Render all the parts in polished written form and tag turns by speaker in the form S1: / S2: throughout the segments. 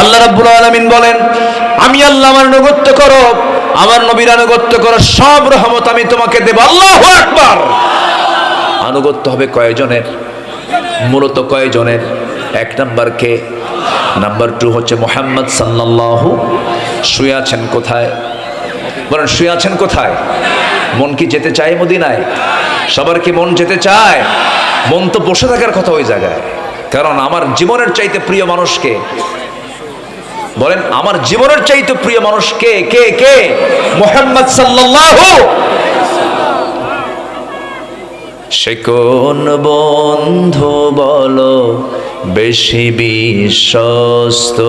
S1: আল্লাহ রাব্বুল আলামিন বলেন, আমি আল্লাহ আমার আনুগত্য করো, আমার নবীর আনুগত্য করো, সব রহমত আমি তোমাকে দেব। আল্লাহু আকবার। আনুগত্য হবে কয়জনের? মূলত কয়জনের? এক নাম্বার কে? নাম্বার 2 হচ্ছে মুহাম্মদ সাল্লাল্লাহু। শুয়ে আছেন কোথায়? বলেন, শুয়ে আছেন কোথায়? মন কি যেতে চায় মদিনায়? সবার কি মন যেতে চায়? মন তো বসে থাকার কথা ওই জায়গায়। কারণ আমার জীবনের চাইতে প্রিয় মানুষকে, বলেন আমার জীবনের চাইতে প্রিয় মানুষ কে? কে কে? মুহাম্মদ সাল্লাল্লাহু। সে কোন বন্ধু বলো বেশি বিশ্বস্ত?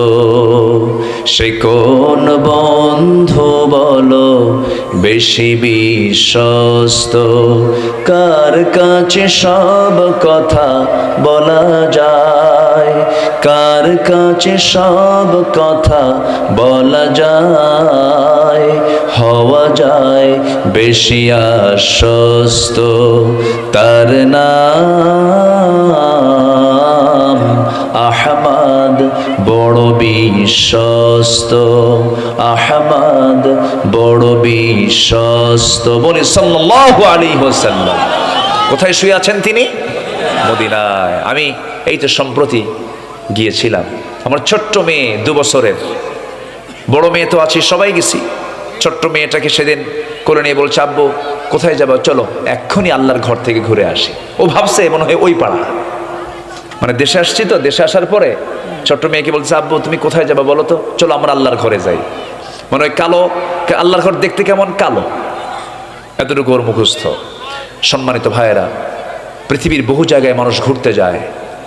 S1: সে কোন বন্ধু বলো বেশি বিশ্বস্ত? কার কাছে সব কথা বলা যায়? কার কাছে সব কথা বলা যায়? হওয়া যায় বেশি আশ্বস্ত, তার নাম আহমদ, বড় বিশ্বস্ত। আহমদ বড় বিশ্বস্ত। বলি সাল্লাল্লাহু আলাইহি ওয়াসাল্লাম। কোথায় শুয়ে আছেন তিনি? মদিনায়। আমি এই তো সম্প্রতি গিয়েছিলাম। আমার ছোট্ট মেয়ে 2 বছরের, বড় মেয়ে তো আছে, সবাই গেছি। ছোট্ট মেয়েটাকে সেদিন কোলে নিয়ে বলছে, আব্বু কোথায় যাবো, চলো এক্ষুনি আল্লাহর ঘর থেকে ঘুরে আসি। ও ভাবছে মনে হয় ওই পাড়া, মানে দেশে আসছি তো, দেশে আসার পরে ছোট্ট মেয়েকে বলছে, আব্বু তুমি কোথায় যাবো বলো তো, চলো আমরা আল্লাহর ঘরে যাই। মানে ওই কালো, আল্লাহর ঘর দেখতে কেমন কালো, এতটুকু ওর মুখস্থ। সম্মানিত ভাইয়েরা, পৃথিবীর বহু জায়গায় মানুষ ঘুরতে যায়,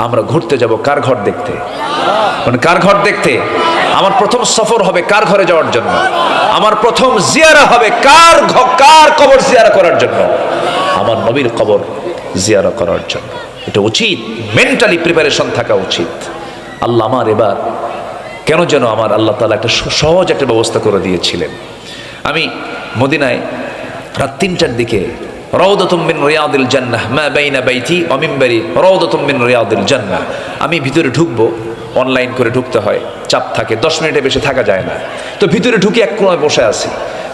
S1: আমরা ঘুরতে যাব কার ঘর দেখতে? মানে কার ঘর দেখতে? আমার প্রথম সফর হবে কার ঘরে যাওয়ার জন্য? আমার প্রথম জিয়ারা হবে কার কবর জিয়ারা করার জন্য? আমার নবীর কবর জিয়ারা করার জন্য। এটা উচিত, মেন্টালি প্রিপারেশন থাকা উচিত। আল্লাহ আমার এবার কেন যেন আমার আল্লাহ তাআলা একটা সহজ একটা ব্যবস্থা করে দিয়েছিলেন। আমি মদিনায় রাত 3টার দিকে, রাউদাতুম মিন রিয়াদিল জান্নাহ মা বাইনা বাইতি ওয়া মিনবারি রাউদাতুম মিন রিয়াদিল জান্নাহ। আমি ভিতরে ঢুকবো, অনলাইন করে ঢুকতে হয়, চাপ থাকে, 10 মিনিটে বেশি থাকা যায় না। তো ভিতরে ঢুকে এক কোণায় বসে আছি।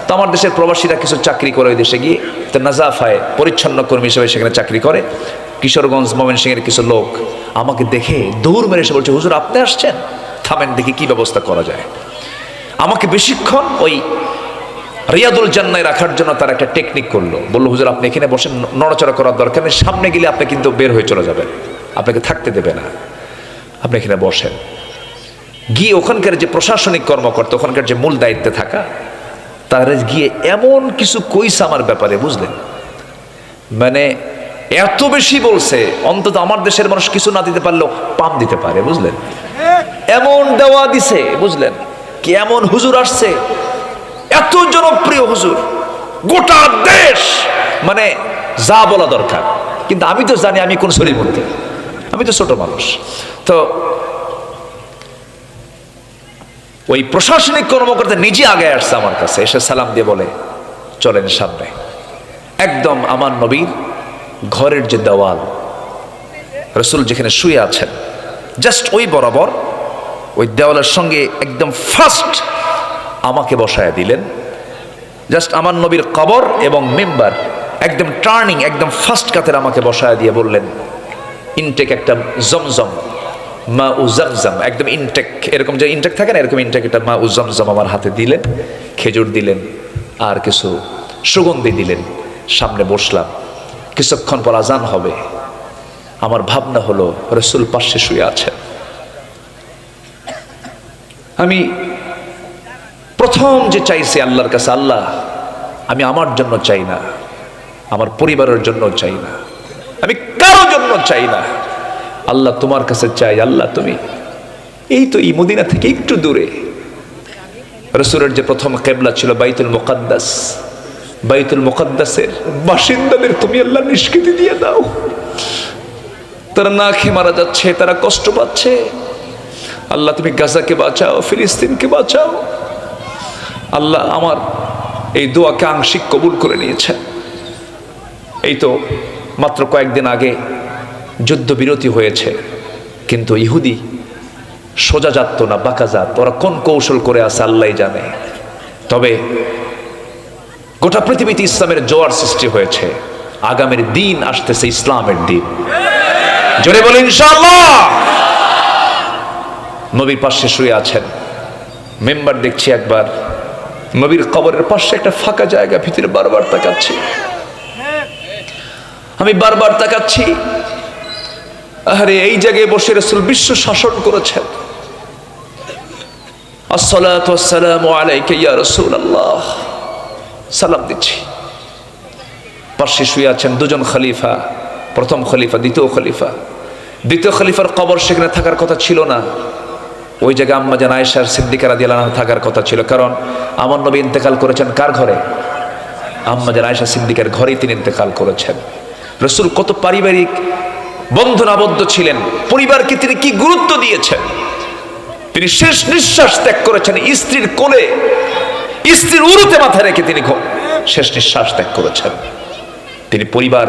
S1: তো আমার দেশের প্রবাসীরা কিছু চাকরি করে ওই দেশে গিয়ে, তো নাজাফায় পরিচ্ছন্ন কর্মী হিসেবে সেখানে চাকরি করে। কিশোরগঞ্জ ময়মনসিংহের কিছু লোক আমাকে দেখে দৌড় মেরে এসে বলছে, হুজুর আপনি আসছেন, থামেন দেখি কি ব্যবস্থা করা যায়। আমাকে বেশিক্ষণ ওই রিয়াদুল জান্নায় রাখার জন্য তার একটা টেকনিক করলো। বললো, হুজুর আপনি এখানে বসেন, নড়াচড়া করার দরকার নেই, সামনে গেলে আপনি কিন্তু বের হয়ে চলে যাবেন, আপনাকে থাকতে দেবে না, আপনি এখানে বসেন। গিয়ে ওখানকার যে প্রশাসনিক কর্মকর্তা, ওখানকার যে মূল দায়িত্বে থাকা, তারা গিয়ে এমন কিছু কইছে আমার ব্যাপারে, বুঝলেন, মানে এত বেশি বলছে, অন্তত আমার দেশের মানুষ কিছু না দিতে পারলেও পাম দিতে পারে, বুঝলেন, এমন দেওয়া দিছে, বুঝলেন, কি এমন হুজুর আসছে, এত জনপ্রিয় হুজুর, গোটা দেশ, মানে যা বলা দরকার। কিন্তু আমি তো জানি আমি কোন শরীর মধ্যে, আমি তো ছোট মানুষ। তো ওই প্রশাসনিক কর্মকর্তা নিজে আগে আসছে আমার কাছে, এসে সালাম দিয়ে বলে, চলেন সামনে। একদম আমার নবীর ঘরের যে দেওয়াল, রাসূল যেখানে শুয়ে আছেন, জাস্ট ওই বরাবর ওই দেওয়ালের সঙ্গে একদম ফার্স্ট আমাকে বসায় দিলেন। জাস্ট আমার নবীর কবর এবং মেম্বার একদম টার্নিং, একদম ফার্স্ট কাতের আমাকে বসায় দিয়ে বললেন, ইনটেক একটা জমজম, মা উ জমজম, একদম ইনটেক, এরকম যে ইনটেক থাকে না, এরকম ইনটেক একটা মা উ জমজম আমার হাতে দিলেন, খেজুর দিলেন আর কিছু সুগন্ধি দিলেন। সামনে বসলাম, কিছুক্ষণ পর আজান হবে। আমার ভাবনা হলো রাসূল পাশে শুয়ে আছেন। আমি প্রথম যে চাইছি আল্লাহর কাছে, আল্লাহ আমি আমার জন্য চাই না, আমার পরিবারের জন্য চাই না, আমি কারোর জন্য চাই না, আল্লাহ তোমার কাছে চাই। আল্লাহ তুমি এই তো এই মদিনা থেকে একটু দূরে, রাসূলের যে প্রথম কিবলা ছিল বাইতুল মুকাদ্দাস, বাইতুল মুকাদ্দাসের বাসিন্দাদের তুমি আল্লাহ নিষ্কৃতি দিয়ে দাও। তারা না খেয়ে মারা যাচ্ছে, তারা কষ্ট পাচ্ছে। আল্লাহ তুমি গাজাকে বাঁচাও, ফিলিস্তিনকে বাঁচাও। আল্লাহ আমার এই দোয়াকে আংশিক কবুল করে নিয়েছেন। এই তো মাত্র কয়েকদিন আগে যুদ্ধবিরতি হয়েছে, কিন্তু ইহুদি সোজা জাত তো না, বাঁকা জাত, ওরা কোন কৌশল করে আছে আল্লাহ জানে। তবে গোটা পৃথিবীতে ইসলামের জোয়ার সৃষ্টি হয়েছে, আগামীর দিন আসতেছে ইসলামের দিন। জোরে বলি ইনশাআল্লাহ। নবীর পাশে শুয়ে আছেন, মেম্বার দেখছি একবার নবীর কবরের পাশে একটা ফাঁকা জায়গা, ভিতরে বারবার তাকাচ্ছি, আমি বারবার তাকাচ্ছি, আরে এই জায়গায় বসে রাসূল বিশ্ব শাসন করেছেন। আসসালাতু ওয়াসসালামু আলাইকা ইয়া রাসূলুল্লাহ, সালাম দিচ্ছি। পাশে শুয়ে আছেন দুজন খলিফা, প্রথম খলিফা, দ্বিতীয় খলিফা। দ্বিতীয় খলিফার কবর সেখানে থাকার কথা ছিল না, ওই জায়গায় আম্মা জান আয়েশা সিদ্দিকা রাদিয়াল্লাহু আনহা থাকার কথা ছিল। কারণ আমার নবী ইন্তেকাল করেছেন কার ঘরে? আম্মা জান আয়েশা সিদ্দিকার ঘরেই তিনি ইন্তেকাল করেছেন। রাসূল কত পারিবারিক বন্ধন আবদ্ধ ছিলেন, পরিবারকে তিনি কি গুরুত্ব দিয়েছেন। তিনি শেষ নিঃশ্বাস ত্যাগ করেছেন স্ত্রীর কোলে, স্ত্রীর উরুতে মাথা রেখে তিনি শেষ নিঃশ্বাস ত্যাগ করেছেন। তিনি পরিবার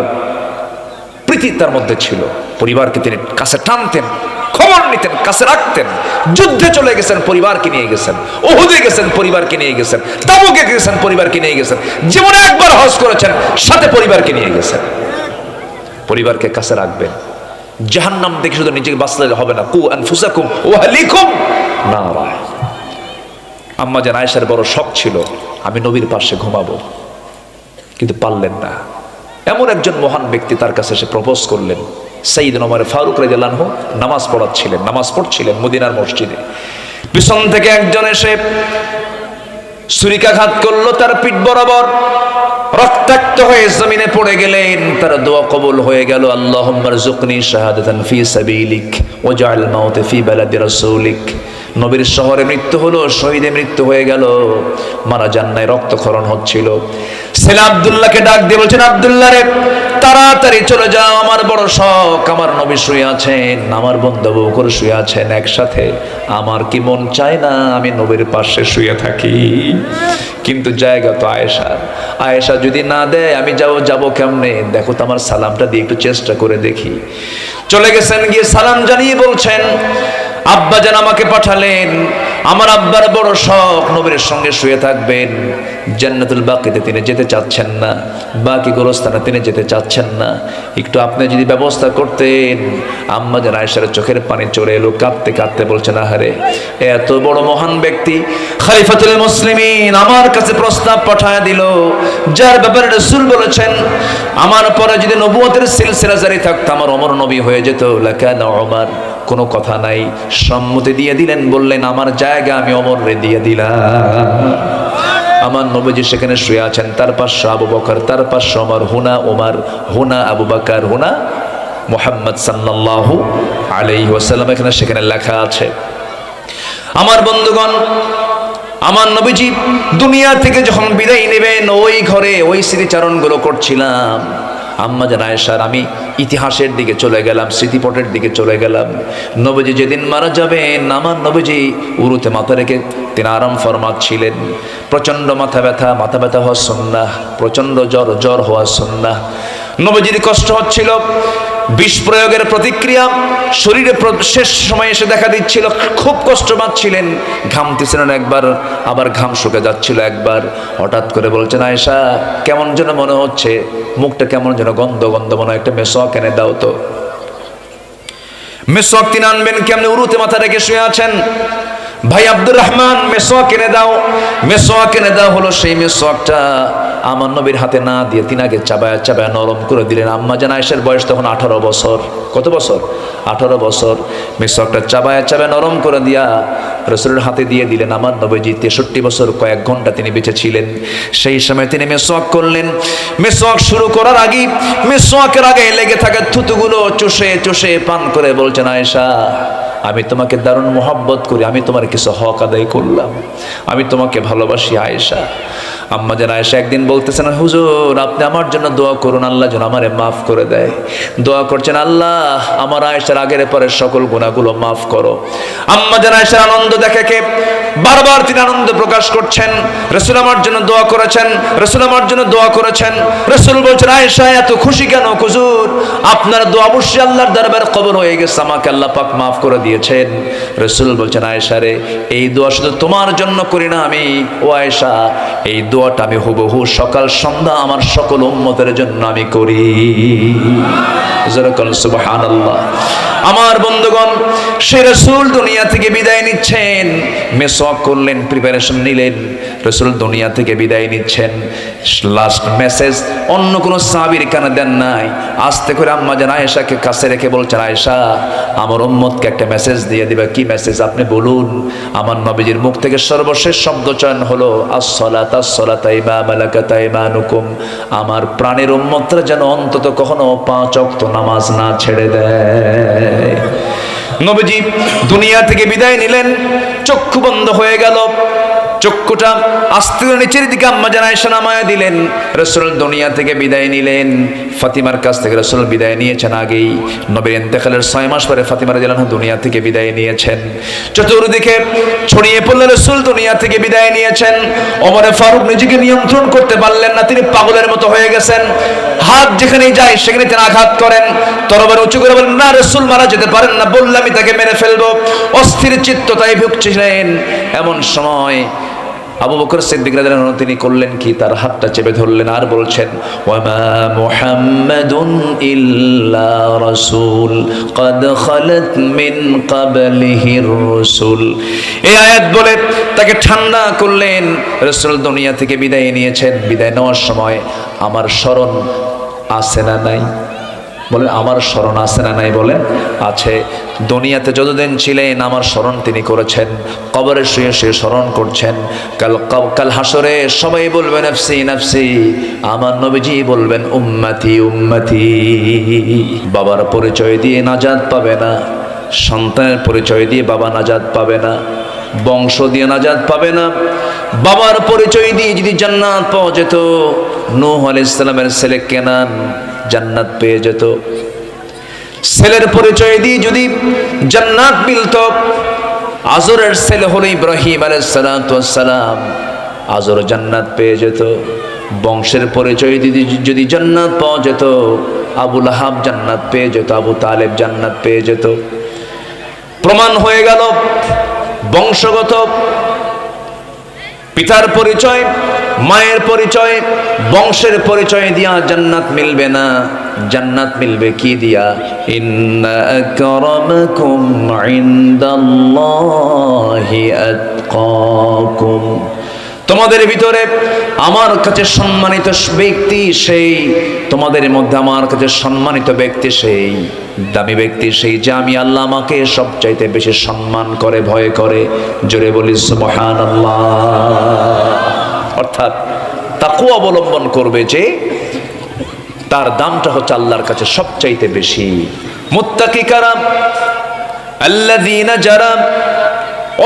S1: প্রীতি তার মধ্যে ছিল, পরিবারকে তিনি কাছে টানতেন, খবর নিতেন, কাছে রাখতেন। যুদ্ধে চলে গেছেন, পরিবারকে নিয়ে গেছেন। উহুদে গেছেন, পরিবারকে নিয়ে গেছেন। তাবুকে গেছেন, পরিবারকে নিয়ে গেছেন। জীবনে একবার হজ করেছেন, সাথে পরিবারকে নিয়ে গেছেন। পরিবারকে কাছে রাখবেন। জাহান্নাম দেখে শুধু নিজেকে বাঁচলে হবে না, কু আনফুসাকুম ওয়া আহলিকুম নারা। আম্মা জান আয়েশার বড় শখ ছিল আমি নবীর পাশে ঘুমাবো, কিন্তু পারলেন না। এমন একজন মহান ব্যক্তি তার কাছে এসে প্রপোজ করলেন। সাইয়েদনা ওমর ফারুক রাদিয়াল্লাহু আনহু নামাজ পড়াচ্ছিলেন, নামাজ পড়ছিলেন মদিনার মসজিদে। পিছন থেকে একজন এসে ছুরিকাঘাত করলো তার পিঠ বরাবর, রক্তাক্ত হয়ে জমিনে পড়ে গেলেন। তার দোয়া কবুল হয়ে গেল। আল্লাহুম্মা রযুকনি শাহাদাতান ফি সাবিলিক ওয়াজআল মাউত ফি বালাদি রাসূলিক। নবীর শহরে মৃত্যু হলো, শহীদে মৃত্যু হয়ে গেল, মারা যান নাই, রক্তক্ষরণ হচ্ছিল। ছেলে আব্দুল্লাহকে ডাক দিয়ে বলছেন, আব্দুল্লাহ রে তাড়াতাড়ি চলে যাও, আমার বড় শখ, আমার নবী শুয়ে আছেন, আমার বন্ধু আবু বকর শুয়ে আছেন একসাথে, আমার কি মন চায় না আমি নবীর পাশে শুয়ে থাকি। কিন্তু জায়গা তো আয়েশার, আয়েশা যদি না দেয় আমি যাবো কেমনে? দেখো তো আমার সালামটা দিয়ে একটু চেষ্টা করে দেখি। চলে গেছেন, গিয়ে সালাম জানিয়ে বলছেন, আব্বা যেন আমাকে পাঠালেন, আমার আব্বার বড় শখ নবীর সঙ্গে শুয়ে থাকবেন। জান্নাতুল বাকিতে তিনি যেতে চাচ্ছেন না, বাকি গোরস্থানে তিনি যেতে চাচ্ছেন না। একটু আপনি যদি ব্যবস্থা করতেন। আম্মা যেন আয়েশার চোখের পানি চলে এলো, কাঁদতে কাঁদতে বলছেন, আহারে এত বড় মহান ব্যক্তি খলিফাতুল মুসলিমিন আমার কাছে প্রস্তাব পাঠায় দিল, যার ব্যাপারে রাসূল বলেছেন আমার পরে যদি নবুয়তের সিলসিলা জারি থাকতো আমার ওমর নবী হয়ে যেত, লাকানা ওমর। কোনো কথা নাই, সম্মতি দিয়ে দিলেন, বললেন আমার জায়গা আমি ওমরে দিয়ে দিলাম। আমার নবীজি সেখানে শুয়ে আছেন, তার পাশে আবু বকর, তার পাশে ওমর, হুনা ওমর, হুনা আবু বকর, হুনা মুহাম্মদ সাল্লাল্লাহু আলাইহি ওয়াসাল্লাম এখানে সেখানে লেখা আছে। আমার বন্ধুগণ, আমার নবীজি দুনিয়া থেকে যখন বিদায় নেবেন, ওই ঘরে ওই স্মৃতিচারণগুলো করছিলাম। আম্মা জান আয়েশার আমি ইতিহাসের দিকে চলে গেলাম, স্মৃতিপটের দিকে চলে গেলাম। নবীজি যেদিন মারা যাবেন, আমার নবীজি উরুতে মাথা রেখে তিনি আরাম ফরমাচ্ছিলেন। প্রচণ্ড মাথা ব্যথা হওয়া সুন্নাহ, প্রচণ্ড জ্বর হওয়া সুন্নাহ। নবীজির কষ্ট হচ্ছিল, বিষ প্রয়োগের প্রতিক্রিয়া শরীরে শেষ সময় এসে দেখা দিচ্ছিল, খুব কষ্ট পাচ্ছিলেন, ঘামতেছিলেন একবার, আবার ঘাম শুকে যাচ্ছিল একবার। হঠাৎ করে বলছেন, আয়েশা কেমন যেন মনে হচ্ছে, মুখটা কেমন যেন গন্ধ মনে হয়, একটা মেসওয়াক এনে দাও তো। মেসওয়াক তিনি আনবেন কেমনে? উরুতে মাথা রেখে শুয়ে আছেন। ভাই আব্দুর রহমান মেসওয়াক এনে দাও। মেসওয়াক এনে দাও হলো, সেই মেসওয়াকটা আমার নবীর হাতে না দিয়ে তিনি আগে চাবায়া নরম করে দিলেন। আম্মা জান আয়েশার বয়স তখন 18 বছর। কত বছর? 18 বছর। মেসওয়াকটা চাবায়া নরম করে দিয়া রাসূলের হাতে দিয়ে দিলেন। আমার নবীজি 63 বছর কয়েক ঘন্টা তিনি বেঁচে ছিলেন। সেই সময় তিনি মেসওয়াক করলেন। মেসওয়াক শুরু করার আগে মেসওয়াকের আগে লেগে থাকা থুতুগুলো চুষে পান করে বলছেন, আয়েশা আমি তোমাকে দারুণ মোহাব্বত করি, আমি তোমার কিছু হক আদায় করলাম, আমি তোমাকে ভালোবাসি আয়েশা। আম্মা জান আয়েশা একদিন বলতেছেন, হুজুর আপনি আমার জন্য দোয়া করুন, আল্লাহ যেন আমারে মাফ করে দেয়। দোয়া করছেন, আল্লাহ আমার আয়েশার আগের পরের সকল গুনাহগুলো মাফ করো। আম্মা জান আয়েশার আনন্দ দেখে বারবার তিনি আনন্দ প্রকাশ করছেন, রাসূল আমার জন্য দোয়া করেছেন, রাসূল আমার জন্য দোয়া করেছেন। রাসূল বলছেন, আয়েশা এত খুশি কেন? হুজুর আপনার দোয়া অবশ্যই আল্লাহর দরবারে কবুল হয়ে গেছে, আমাকে আল্লাহ পাক মাফ করে দিয়েছেন। রাসূল বলছেন, আয়েশা রে, এই দোয়া শুধু তোমার জন্য করি না আমি, ও আয়েশা, এই দোয়াটা আমি হুবহু সকাল সন্ধ্যা আমার সকল উম্মতের জন্য আমি করি। সুবহানাল্লাহ। আমার বন্ধুগণ, সেই রাসূল দুনিয়া থেকে বিদায় নিচ্ছেন, মেসওয়াক করলেন, প্রিপারেশন নিলেন, রাসূল দুনিয়া থেকে বিদায় নিচ্ছেন। লাস্ট মেসেজ অন্য কোনো সাহাবীর কানে দেন নাই, আস্তে করে আম্মা জান আয়েশাকে কাছে রেখে বলছেন, আয়েশা আমার উম্মতকে একটা মেসেজ দিয়ে দিবা। কি মেসেজ আপনি বলুন। আমার নবীজির মুখ থেকে সর্বশেষ শব্দ চয়ন হলো, আসসালাতু আসসালাতু ইমা মালাকাত আইমানুকুম। আমার প্রাণের উম্মতরা যেন অন্তত কখনো 5 ওয়াক্ত নামাজ না ছেড়ে দেয়। নবীজি দুনিয়া থেকে বিদায় নিলেন, চক্ষু বন্ধ হয়ে গেল, চক্ষুটা আস্তে করে নিচের দিকে আম্মা জান আয়েশা নামায়া দিলেন। রাসূল দুনিয়া থেকে বিদায় নিলেন। ফাতিমার কাছ থেকে রাসূল বিদায় নিয়েছেন আগেই, নবীর ইন্তেকালের 6 মাস পরে ফাতিমা রাদিয়াল্লাহু আনহা দুনিয়া থেকে বিদায় নিয়েছেন। চতুর্দিকে ছড়িয়ে পড়ল, রাসূল দুনিয়া থেকে বিদায় নিয়েছেন। ওমর ফারুক নিজেকে নিয়ন্ত্রণ করতে পারলেন না, তিনি পাগলের মতো হয়ে গেছেন। হাত যেখানেই যায় সেখানে তিনি আঘাত করেন, তরবারি উঁচু করে বলেন, না রাসূল মারা যেতে পারেন না, বললে আমি তাকে মেরে ফেলবো। অস্থির চিত্ততায় ভুগছিলেন। এমন সময় আবু বকর সিদ্দিক রাদিয়াল্লাহু আনহু তিনি করলেন কি, তার হাতটা চেপে ধরলেন আর বলছেন, ওয়ামা মুহাম্মাদুন ইল্লা রাসূল ক্বাদ খালাত মিন ক্বাবলিহির রাসূল। এই আয়াত বলে তাকে ঠান্ডা করলেন। রাসূল দুনিয়া থেকে বিদায় নিয়েছেন। বিদায় নেওয়ার সময় আমার স্মরণ আছে না নাই? বলেন, আমার স্মরণ আছে না নাই? বলেন, আছে। দুনিয়াতে যতদিন ছিলেন আমার স্মরণ তিনি করেছেন, কবরে শুয়ে শুয়ে স্মরণ করছেন। কাল হাসরে সবাই বলবে নাফসি নাফসি, আমার নবীজি বলবেন উম্মতি উম্মতি। বাবার পরিচয় দিয়ে নাজাত পাবে না, সন্তানের পরিচয় দিয়ে বাবা নাজাত পাবে না, বংশ দিয়ে নাজাত পাবে না। বাবার পরিচয় দিয়ে যদি জান্নাত পাওয়া যেত, নূহ আলাইহিস সালামের ছেলে কেনান জান্নাত পেয়ে যেত। ছেলের পরিচয় দিয়ে যদি জান্নাত মিলত, আজরের ছেলে হলো ইব্রাহিম আলাইহিস সালাম, আজর জান্নাত পেয়ে যেত। বংশের পরিচয় দিয়ে যদি জান্নাত পাওয়া যেত, আবু লাহাব জান্নাত পেয়ে যেত, আবু তালেব জান্নাত পেয়ে যেত। প্রমাণ হয়ে গেল বংশগত পিতার পরিচয়, মায়ের পরিচয়, বংশের পরিচয় দিয়া জান্নাত মিলবে না। জান্নাত মিলবে কি দিয়া? ইন্না আকরামাকুম ইনদাল্লাহি আতকাকুম। তোমাদের ভিতরে আমার কাছে সম্মানিত ব্যক্তি সেই, তোমাদের মধ্যে আমার কাছে সম্মানিত ব্যক্তি সেই, দামি ব্যক্তি সেই, যে আমি আল্লাহ আমাকে সবচাইতে বেশি সম্মান করে, ভয় করে। জোরে বলি সুবহানাল্লাহ। অর্থাৎ তাকওয়া অবলম্বন করবে যে তার দামটা হচ্ছে আল্লাহর কাছে সবচাইতে বেশি। মুত্তাকি কারা? আল্লাযীনা যারা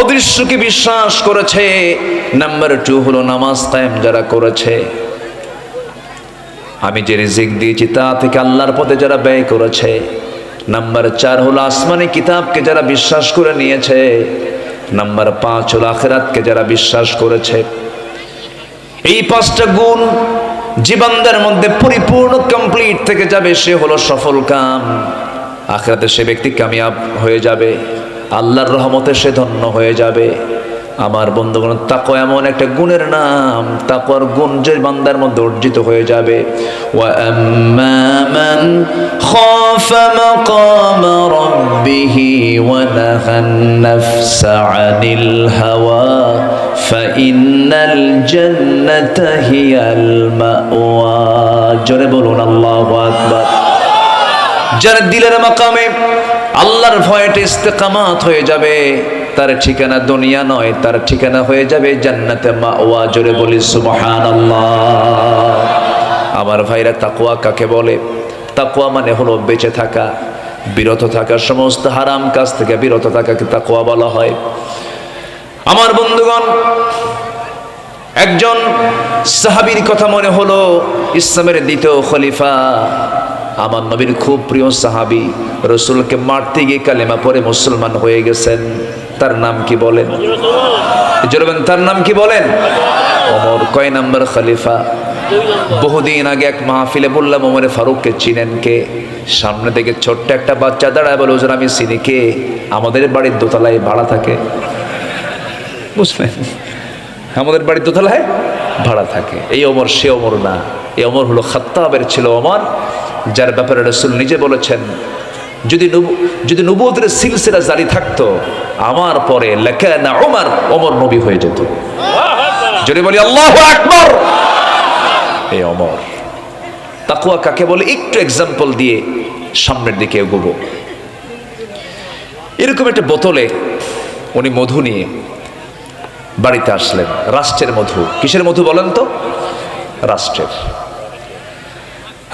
S1: অদৃশ্যকে বিশ্বাস করেছে। নাম্বার 2 হলো নামাজ কায়েম যারা করেছে। আমি যে রিজিক দিয়েছি তা থেকে আল্লাহর পথে যারা ব্যয় করেছে। নাম্বার 4 হলো আসমানি কিতাবকে যারা বিশ্বাস করে নিয়েছে। নাম্বার 5 হলো আখিরাতকে যারা বিশ্বাস করেছে। এই 5টা গুণ জীবনদের মধ্যে পরিপূর্ণ কমপ্লিট থেকে যাবে, সে হলো সফল কাম। আখিরাতে সে ব্যক্তি কামিয়াব হয়ে যাবে, আল্লাহর রহমতে সে ধন্য হয়ে যাবে। আমার বন্ধুগণ, তাকওয়া এমন একটা গুণের নাম, তাকওয়ার গুণ যে বান্দার মধ্যে অর্জিত হয়ে যাবে। ওয়া আম্মা মান খাফা মাকাম রাব্বিহি ওয়া নাহান নাফসা আনিল হাওয়া ফাইন্নাল জান্নাতা হিয়াল মাওয়া। জোরে বলুন আল্লাহু আকবার। যার দিলের মাকামে আল্লাহর ভয়তে ইস্তেকামাত হয়ে যাবে, তার ঠিকানা দুনিয়া নয়, তার ঠিকানা হয়ে যাবে জান্নাতে মাওয়া। জোরে বলি সুবহানাল্লাহ। আমার ভাইরা, তাকওয়া কাকে বলে? তাকওয়া মানে হলো বেঁচে থাকা, বিরত থাকা, সমস্ত হারাম কাজ থেকে বিরত থাকাকে তাকওয়া বলা হয়। আমার বন্ধুগণ, একজন সাহাবীর কথা মনে হলো, ইসলামের দ্বিতীয় খলিফা, আমার নবীর খুব প্রিয় সাহাবী, রাসূলকে মারতে গিয়ে কালেমা পড়ে মুসলমান হয়ে গেছেন। তার নাম কি বলেন? জোরবেন তার নাম কি বলেন? ওমর। কয় নাম্বার খলিফা? বহুদিন আগে এক মাহফিলে বললাম ওমরে ফারুককে চিনেন কে? সামনে থেকে ছোট্ট একটা বাচ্চা দাঁড়ায় বলে হুজুর আমি চিনি। কে? আমাদের বাড়ির দোতলায় ভাড়া থাকে। বুঝলেন? আমাদের বাড়ির দোতলায় ভাড়া থাকে। এই ওমর সে ওমর না। এই ওমর হলো খাত্তাবের ছিল ওমর, যার ব্যাপারে রাসূল নিজে বলেছেন যদি নবুয়তের সিলসিলা জারি থাকতো আমার পরে লাকানা ওমর, ওমর নবী হয়ে যেত। যদি বলি আল্লাহু আকবার। এই ওমর। তাকওয়া কাকে বলে একটু এক্সাম্পল দিয়ে সামনের দিকে এগোবো। এরকম একটা বোতলে উনি মধু নিয়ে বাড়িতে আসলেন। রাষ্ট্রের মধু। কিসের মধু বলেন তো?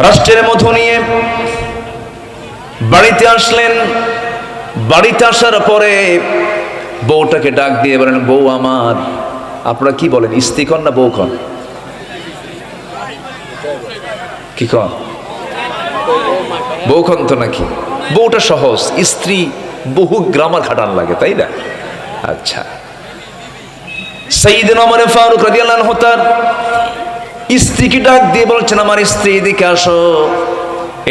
S1: রাষ্ট্রের মধু নিয়ে বাড়িতে আসলেন। বাড়িতে আসার পরে বউটাকে ডাক দিয়ে বলেন, বউ আমার। আপনারা কি বলেন, স্ত্রী কন না বউ কন? কি কন? বউ কন তো নাকি? বউটা সহজ, স্ত্রী বহু গ্রামার খাটান লাগে, তাই না? আচ্ছা, সাইয়েদনা ওমর ফারুক রাদিয়াল্লাহু আনহু তার স্ত্রীকে ডাক দিয়ে বলছেন, আমার স্ত্রী এদিকে আসো।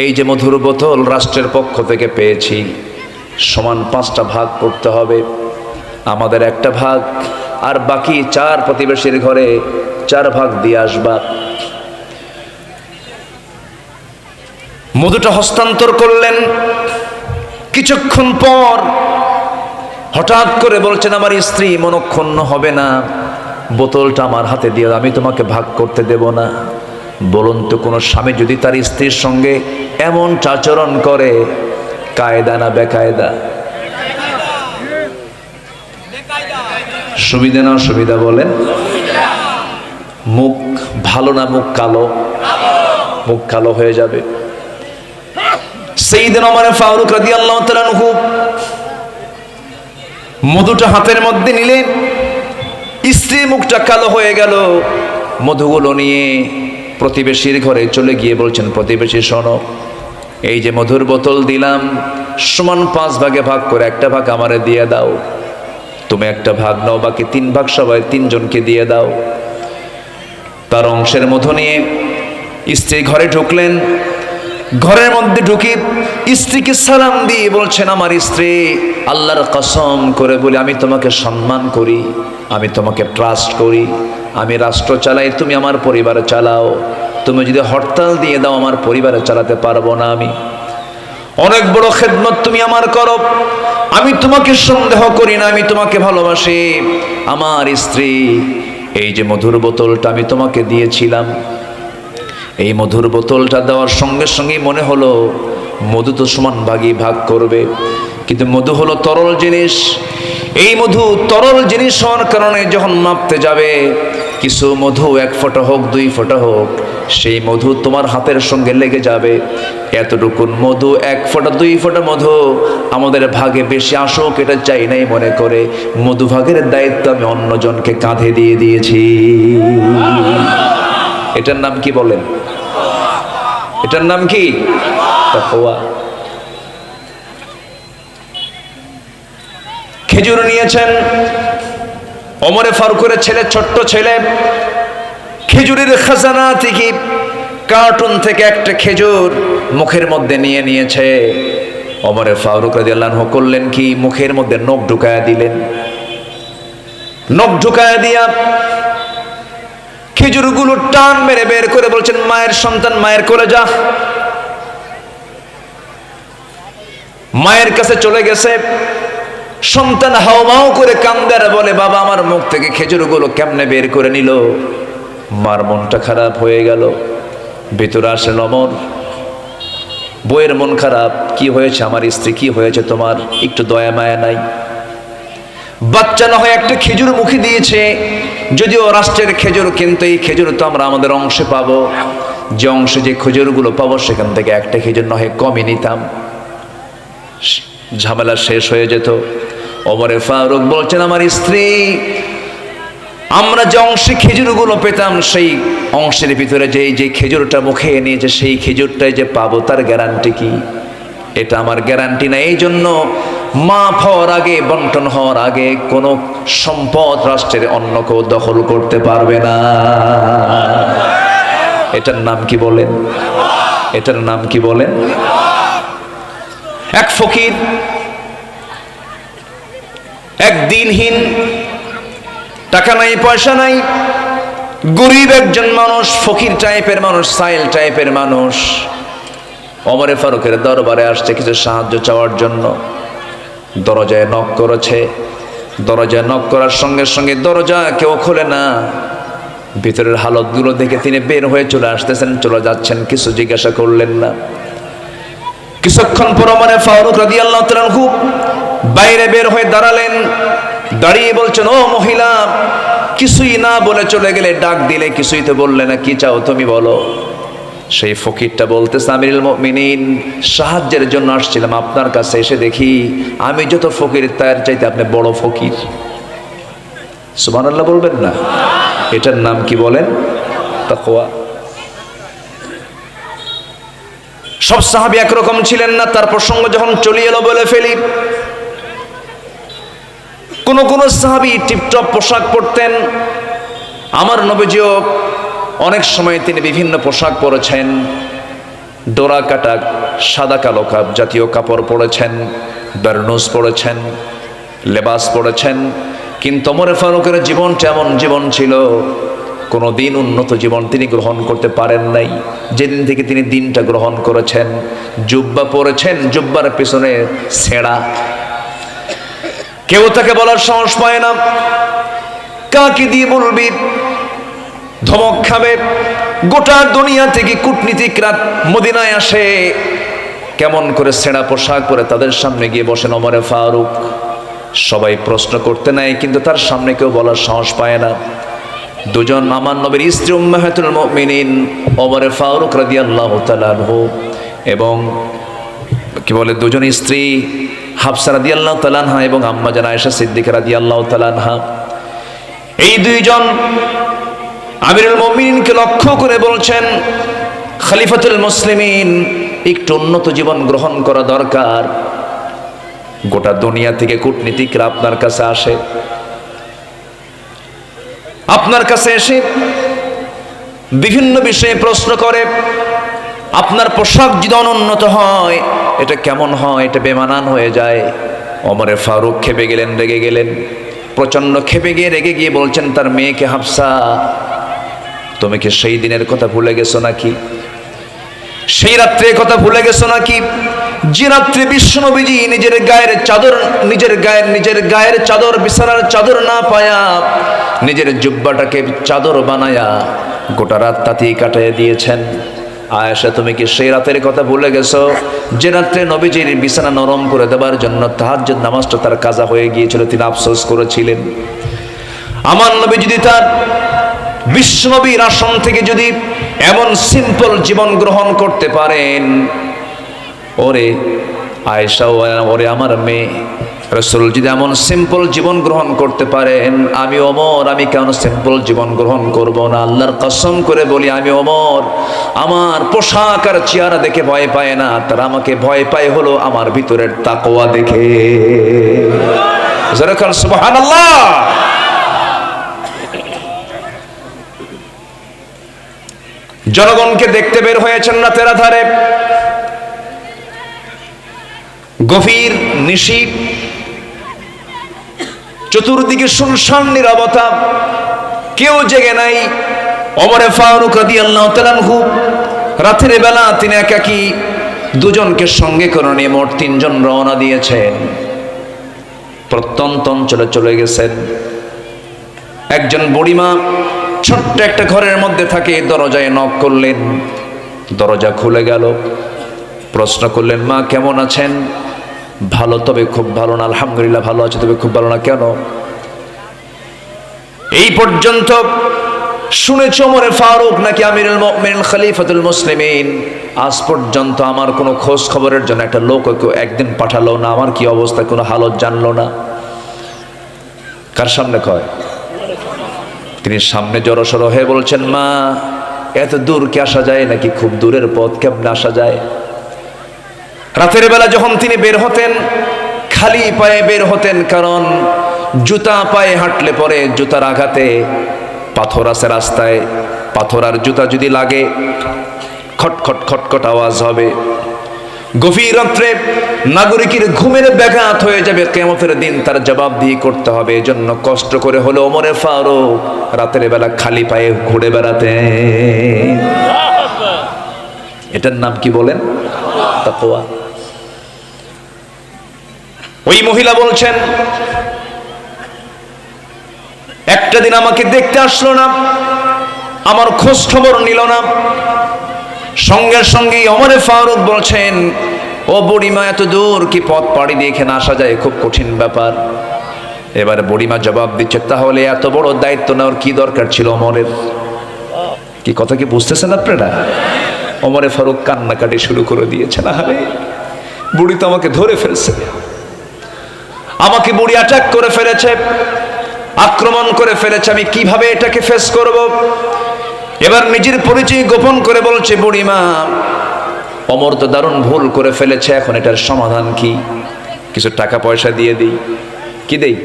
S1: এই যে মধুর বোতল রাষ্ট্রের পক্ষ থেকে পেয়েছি, সমান 5টা ভাগ করতে হবে। আমাদের একটা ভাগ, আর বাকি 4 প্রতিবেশীর ঘরে 4 ভাগ দিয়ে আসবা। মধুটা হস্তান্তর করলেন। কিছুক্ষণ পর হঠাৎ করে বলছেন, আমার স্ত্রী মনক্ষুণ্ণ হবে না, বোতলটা আমার হাতে দিয়ে, আমি তোমাকে ভাগ করতে দেব না। বলুন তো, কোনো স্বামী যদি তার স্ত্রীর সঙ্গে এমন আচরণ করে, কায়দা না বেকায়দা? সুবিধা না অসুবিধা বলেন? মুখ ভালো না মুখ কালো? মুখ কালো হয়ে যাবে। সাইয়েদনা ওমর ফারুক রাদিয়াল্লাহু তাআলা আনহু মধুটা হাতের মধ্যে নিলেন। স্ত্রীর মুখটা কালো হয়ে গেল। মধুগুলো নিয়ে প্রতিবেশীর ঘরে চলে গিয়ে বলছেন, প্রতিবেশী শোনো, এই যে মধুর বোতল দিলাম, সমান 5 ভাগে ভাগ করে একটা ভাগ আমারে দিয়ে দাও। তুমি একটা ভাগ নাও, বাকি 3 ভাগ সবাই 3 জনকে দিয়ে দাও। তার অংশের মধু নিয়ে স্ত্রী ঘরে ঢুকলেন। ঘরের মধ্যে ঢুকে স্ত্রীকে সালাম দিয়ে বলছেন, আমার স্ত্রী, আল্লাহর কসম করে বলি, আমি তোমাকে সম্মান করি, আমি তোমাকে ট্রাস্ট করি, আমি রাষ্ট্র চালাই, তুমি আমার পরিবার চালাও। তুমি যদি হরতাল দিয়ে দাও, আমার পরিবার চালাতে পারবো না। আমি অনেক বড় খেদমত তুমি আমার করো, আমি তোমাকে সন্দেহ করি না, আমি তোমাকে ভালোবাসি। আমার স্ত্রী, এই যে মধুর বোতলটা আমি তোমাকে দিয়েছিলাম, এই মধুর বোতলটা দেওয়ার সঙ্গে সঙ্গে মনে হলো মধু তো সমান ভাগই ভাগ করবে, কিন্তু মধু হলো তরল জিনিস। এই মধু তরল জিনিস হওয়ার কারণে যখন মাপতে যাবে, কিছু মধু 1 ফোঁটা হোক 2 ফোঁটা হোক, সেই মধু তোমার হাতের সঙ্গে লেগে যাবে। এতটুকুন মধু, 1 ফোঁটা 2 ফোঁটা মধু আমাদের ভাগে বেশি আসুক এটা চাই নাই মনে করে মধু ভাগের দায়িত্ব আমি অন্যজনকে কাঁধে দিয়ে দিয়েছি। এটার নাম কি বলেন? এটার নাম কি? তাকওয়া। খেজুর নিয়েছেন ওমরে ফারুকের ছেলে, ছোট্ট ছেলে, খেজুরের খাজানা থেকে, কার্টুন থেকে একটা খেজুর মুখের মধ্যে নিয়ে নিয়েছে। ওমরে ফারুক রাদিয়াল্লাহু আনহু করলেন কি, মুখের মধ্যে নখ ঢুকায়া দিলেন। নখ ঢুকায়া দিয়া খেজুরগুলো টান মেরে বের করে বলছেন, মায়ের সন্তান, মায়ের কোলে যা। মায়ের কাছে চলে গেছে। সন্তান হাওমাও করে কান্দে আর বলে, বাবা আমার মুখ থেকে খেজুরগুলো কেমনে বের করে নিল। মার মনটা খারাপ হয়ে গেল। ভিতরে আসেন ওমর, বইয়ের মন খারাপ, কি হয়েছে আমার স্ত্রী, কি হয়েছে তোমার, একটু দয়া মায়া নাই? বাচ্চা না হয় একটা খেজুর মুখে দিয়েছে, যদিও রাষ্ট্রের খেজুর, কিন্তু এই খেজুর তো আমরা আমাদের অংশে পাবো। যে অংশে যে খেজুরগুলো পাবো সেখান থেকে একটা খেজুর না হয় কমই নিতাম, ঝামেলা শেষ হয়ে যেত। ওমরে ফারুক বলছেন, আমার স্ত্রী, আমরা যে অংশে খেজুরগুলো পেতাম সেই অংশের ভিতরে যে খেজুরটা মুখে নিয়েছে সেই খেজুরটাই যে পাবো তার গ্যারান্টি কি? এটা আমার গ্যারান্টি না। এই জন্য মাপ হওয়ার আগে, বন্টন হওয়ার আগে কোনো সম্পদ রাষ্ট্রের অন্য কেউ দখল করতে পারবে না। এটার নাম কি বলেন? এটার নাম কি বলেন? এক ফকির, এক দিনহীন, টাকা নাই পয়সা নাই, গরিব একজন মানুষ, ফকির টাইপের মানুষ, সাইল টাইপের মানুষ, ওমরে ফারুকের দরবারে আসছে কিছু সাহায্য চাওয়ার জন্য। দরজায় নক করেছে। দরজায় নক করার সঙ্গে সঙ্গে দরজা কেউ খোলে না। ভিতরের হালতগুলো দেখে তিনি বের হয়ে চলে আসতেছেন, চলে যাচ্ছেন, কিছু জিজ্ঞাসা করলেন না। কিছুক্ষণ পর ওমরে ফারুক রাদিয়াল্লাহু তাআলা আনহু বাইরে বের হয়ে দাঁড়ালেন। দাঁড়িয়ে বলছেন, ও মহিলা, কিছুই না বলে চলে গেলে, ডাক দিলে কিছুই তো বললে না, কি চাও তুমি বলো? সেই ফকিরটা বলতেছে, আমিরুল মুমিনিন, সাহায্যের জন্য আসছিলাম আপনার কাছে, এসে দেখি আমি যত ফকির তার চাইতে আপনি বড় ফকির। সুবহানাল্লাহ বলবেন না? এটার নাম কি বলেন? তাকওয়া। সব সাহাবী একরকম ছিলেন না। তার প্রসঙ্গ যখন চলে এলো বলে ফেলি। কোন কোন সাহাবী টিপটপ পোশাক পরতেন। আমার নবীজিও অনেক সময় তিনি বিভিন্ন পোশাক পরেছেন, ডোরা কাটা সাদা কালো জাতীয় কাপড় পরেছেন, বারনুস পরেছেন, লেবাস পরেছেন। কিন্তু ওমরে ফারুকের জীবনটা এমন জীবন ছিল, কোনো দিন উন্নত জীবন তিনি গ্রহণ করতে পারেন নাই। যেদিন থেকে তিনি দিনটা গ্রহণ করেছেন, জুব্বা পরেছেন, জুব্বার পেছনে ছেঁড়া, কেউ তাকে বলার সাহস পায় না। কাকে দিয়ে বলবি? ধমক খাবে। গোটা দুনিয়া থেকে কূটনীতিকরা মদিনায় আসে, কেমন করে ছেঁড়া পোশাক পরে তাদের সামনে গিয়ে বসেন ওমরে ফারুক। সবাই প্রশ্ন করতে নেয়, কিন্তু তার সামনে কেউ বলার সাহস পায় না। দুজন আমার নবীর স্ত্রী উম্মাহাতুল মুমিনিন ওমরে ফারুক রাদিয়াল্লাহু তাআলা আনহু এবং কি বলে দুজন স্ত্রী হাফসা রাদিয়াল্লাহু তাআলা আনহা এবং আম্মা জান আয়েশা সিদ্দিকা রাদিয়াল্লাহু তাআলা আনহা, এই দুইজন আমিরুল মুমিনিনকে লক্ষ্য করে বলছেন, খলিফাতুল মুসলিমিন, একটু উন্নত জীবন গ্রহণ করা দরকার। গোটা দুনিয়া থেকে কূটনীতিকরা আপনার কাছে আসে, আপনার কাছে এসে বিভিন্ন বিষয়ে প্রশ্ন করে। আপনার পোশাক যদি অনুন্নত হয়, এটা কেমন হয়? এটা বেমানান হয়ে যায়। ওমরে ফারুক খেপে গেলেন, রেগে গেলেন, প্রচন্ড খেপে গিয়ে রেগে গিয়ে বলছেন তার মেয়েকে, হাফসা, তুমি কি সেই দিনের কথা ভুলে গেছো নাকি? সেই রাত্রের কথা ভুলে গেছো নাকি? যে রাত্রে বিশ্বনবীজি নিজের গায়ের চাদর বিছানার চাদর না পায়া নিজের জুব্বাটাকে চাদর বানায়া গোটা রাত তাতেই কাটিয়ে দিয়েছেন। আয়েশা, তুমি কি সেই রাতের কথা ভুলে গেছো যে রাত্রে নবীজির বিছানা নরম করে দেওয়ার জন্য তাহাজ্জুদ নামাজটা তার কাজা হয়ে গিয়েছিল, তিনি আফসোস করেছিলেন। আমার নবী যদি তার বিশ্বনবীর আসন থেকে যদি এমন সিম্পল জীবন গ্রহণ করতে পারেন, ওরে আয়েশা, ওরে আমার মেয়ে, রাসূল যদি এমন সিম্পল জীবন গ্রহণ করতে পারেন, আমি ওমর, আমি কেন সিম্পল জীবন গ্রহণ করব না? আল্লাহর কসম করে বলি, আমি ওমর আমার পোশাক আর চেহারা দেখে ভয় পায় না, তারা আমাকে ভয় পায় হলো আমার ভিতরের তাকওয়া দেখে। সুবহানাল্লাহ। জনগণকে দেখতে বের হয়েছেন রাতের আধারে, গভীর নিশি, চতুর্দিকে শুনশান নীরবতা, কেউ জেগে নাই। ওমরে ফারুক রাদিয়াল্লাহু তাআলা আনহু রাতের বেলা তিনি একাকী, দুজনকে সঙ্গে করে নিয়ে মোট তিনজন রওনা দিয়েছেন। প্রত্যন্ত অঞ্চলে চলে গেছেন। একজন বুড়িমা ছোট্ট একটা ঘরের মধ্যে থাকে, দরজায় নক করলেন, দরজা খুলে গেল। প্রশ্ন করলেন, মা কেমন আছেন? ভালো, তবে খুব ভালো না। আলহামদুলিল্লাহ ভালো আছে, তবে খুব ভালো না। কেন? এই পর্যন্ত শুনেছ ওমরে ফারুক নাকি আমিরুল মুমিনিন খলিফাতুল মুসলিমিন, আজ পর্যন্ত আমার কোনো খোঁজ খবরের জন্য একটা লোক একদিন পাঠালো না, আমার কি অবস্থা কোনো হালত জানলো না। কার সামনে কয়? তিনি সামনে জড়সড় হয়ে বলছেন, মা এত দূর কি আসা যায় নাকি? খুব দূরের পথ, কেমনে আসা যায়? রাতের বেলা যখন তিনি বের হতেন খালি পায়ে বের হতেন, কারণ জুতা পায়ে হাঁটলে পরে জুতার আঘাতে পাথর আছে রাস্তায়, পাথর আর জুতা যদি লাগে খটখট খটখট আওয়াজ হবে। গভীর রাত্রে নাগরিকের ঘুমের ব্যাঘাত হয়ে যাবে, কিয়ামতের দিন তার জবাবদিহি করতে হবে। এজন্য কষ্ট করে হলো ওমরে ফারুক রাতের বেলা খালি পায়ে ঘুরে বেড়াতেন। এটার নাম কি বলেন? তাকওয়া। ওই মহিলা বলছেন, একটা দিন আমাকে দেখতে আসলো না, আমার খোঁজ খবর নিল না। সঙ্গে সঙ্গে ওমরে ফারুক বলছেন, ও বুড়িমা, এত দূর কি পথ পাড়ি দিয়ে এখানে আসা যায়? খুব কঠিন ব্যাপার। এবারে বুড়িমা জবাব দিচ্ছে, তাহলে এত বড় দায়িত্ব নেওয়ার কি দরকার ছিল ওমরের? কি কথা কি বুঝতেছেন আপনারা? ওমরে ফারুক কান্নাকাটি শুরু করে দিয়েছেন। আরে বুড়ি তো আমাকে ধরে ফেলছে, আমাকে বুড়ি অ্যাটাক করে ফেলেছে, আক্রমণ করে ফেলেছে, আমি কিভাবে এটাকে ফেস করব? এবার নিজের পরিচয় গোপন করে বলছে, বুড়িমা, ওমর তো দারুণ ভুল করে ফেলেছে, এখন এটার সমাধান কি? কিছু টাকা পয়সা দিয়ে দিই। কি দেই?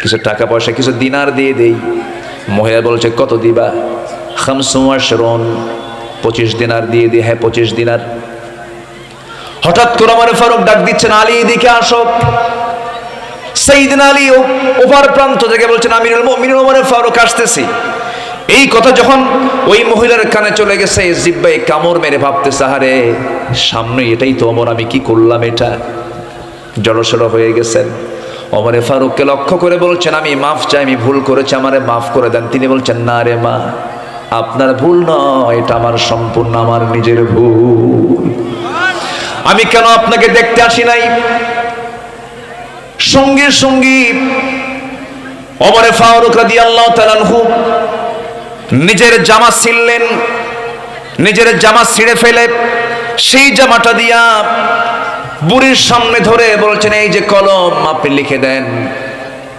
S1: কিছু টাকা পয়সা, কিছু দিনার দিয়ে দেই। মহিলা বলছে, কত দিবা? 25 দিনার দিয়ে দিই। হ্যাঁ, 25 দিনার। হঠাৎ করে ওমরে ফারুক ডাক দিচ্ছেন, আলী এদিকে আসো। সাইয়েদনা আলী ওপার প্রান্ত থেকে বলছেন, আমিরুল মুমিনিন ওমরে ফারুক আসতেছি। এই কথা যখন ওই মহিলার কানে চলে গেছে, জিব্বায় কামড় মেরে ভাবতেছে, আরে সামনে এটাই তো ওমর, আমি কি করলাম? এটা জড়সড় হয়ে গেছেন। ওমরে ফারুককে লক্ষ্য করে বলছেন, আমি মাফ চাই, আমি ভুল করেছি, আমারে মাফ করে দেন। তিনি বলছেন, না রে মা, আপনার ভুল নয়, এটা আমার সম্পূর্ণ আমার নিজের ভুল। আমি কেন আপনাকে দেখতে আসি নাই? সঙ্গে সঙ্গে ওমরে ফারুক রাদিয়াল্লাহু তাআলা আনহু নিজের জামা ছিঁড়লেন, নিজের জামা ছিঁড়ে ফেলে সেই জামাটা দিয়া বুড়ির সামনে ধরে বলছেন, এই যে কলম, আপনি লিখে দেন।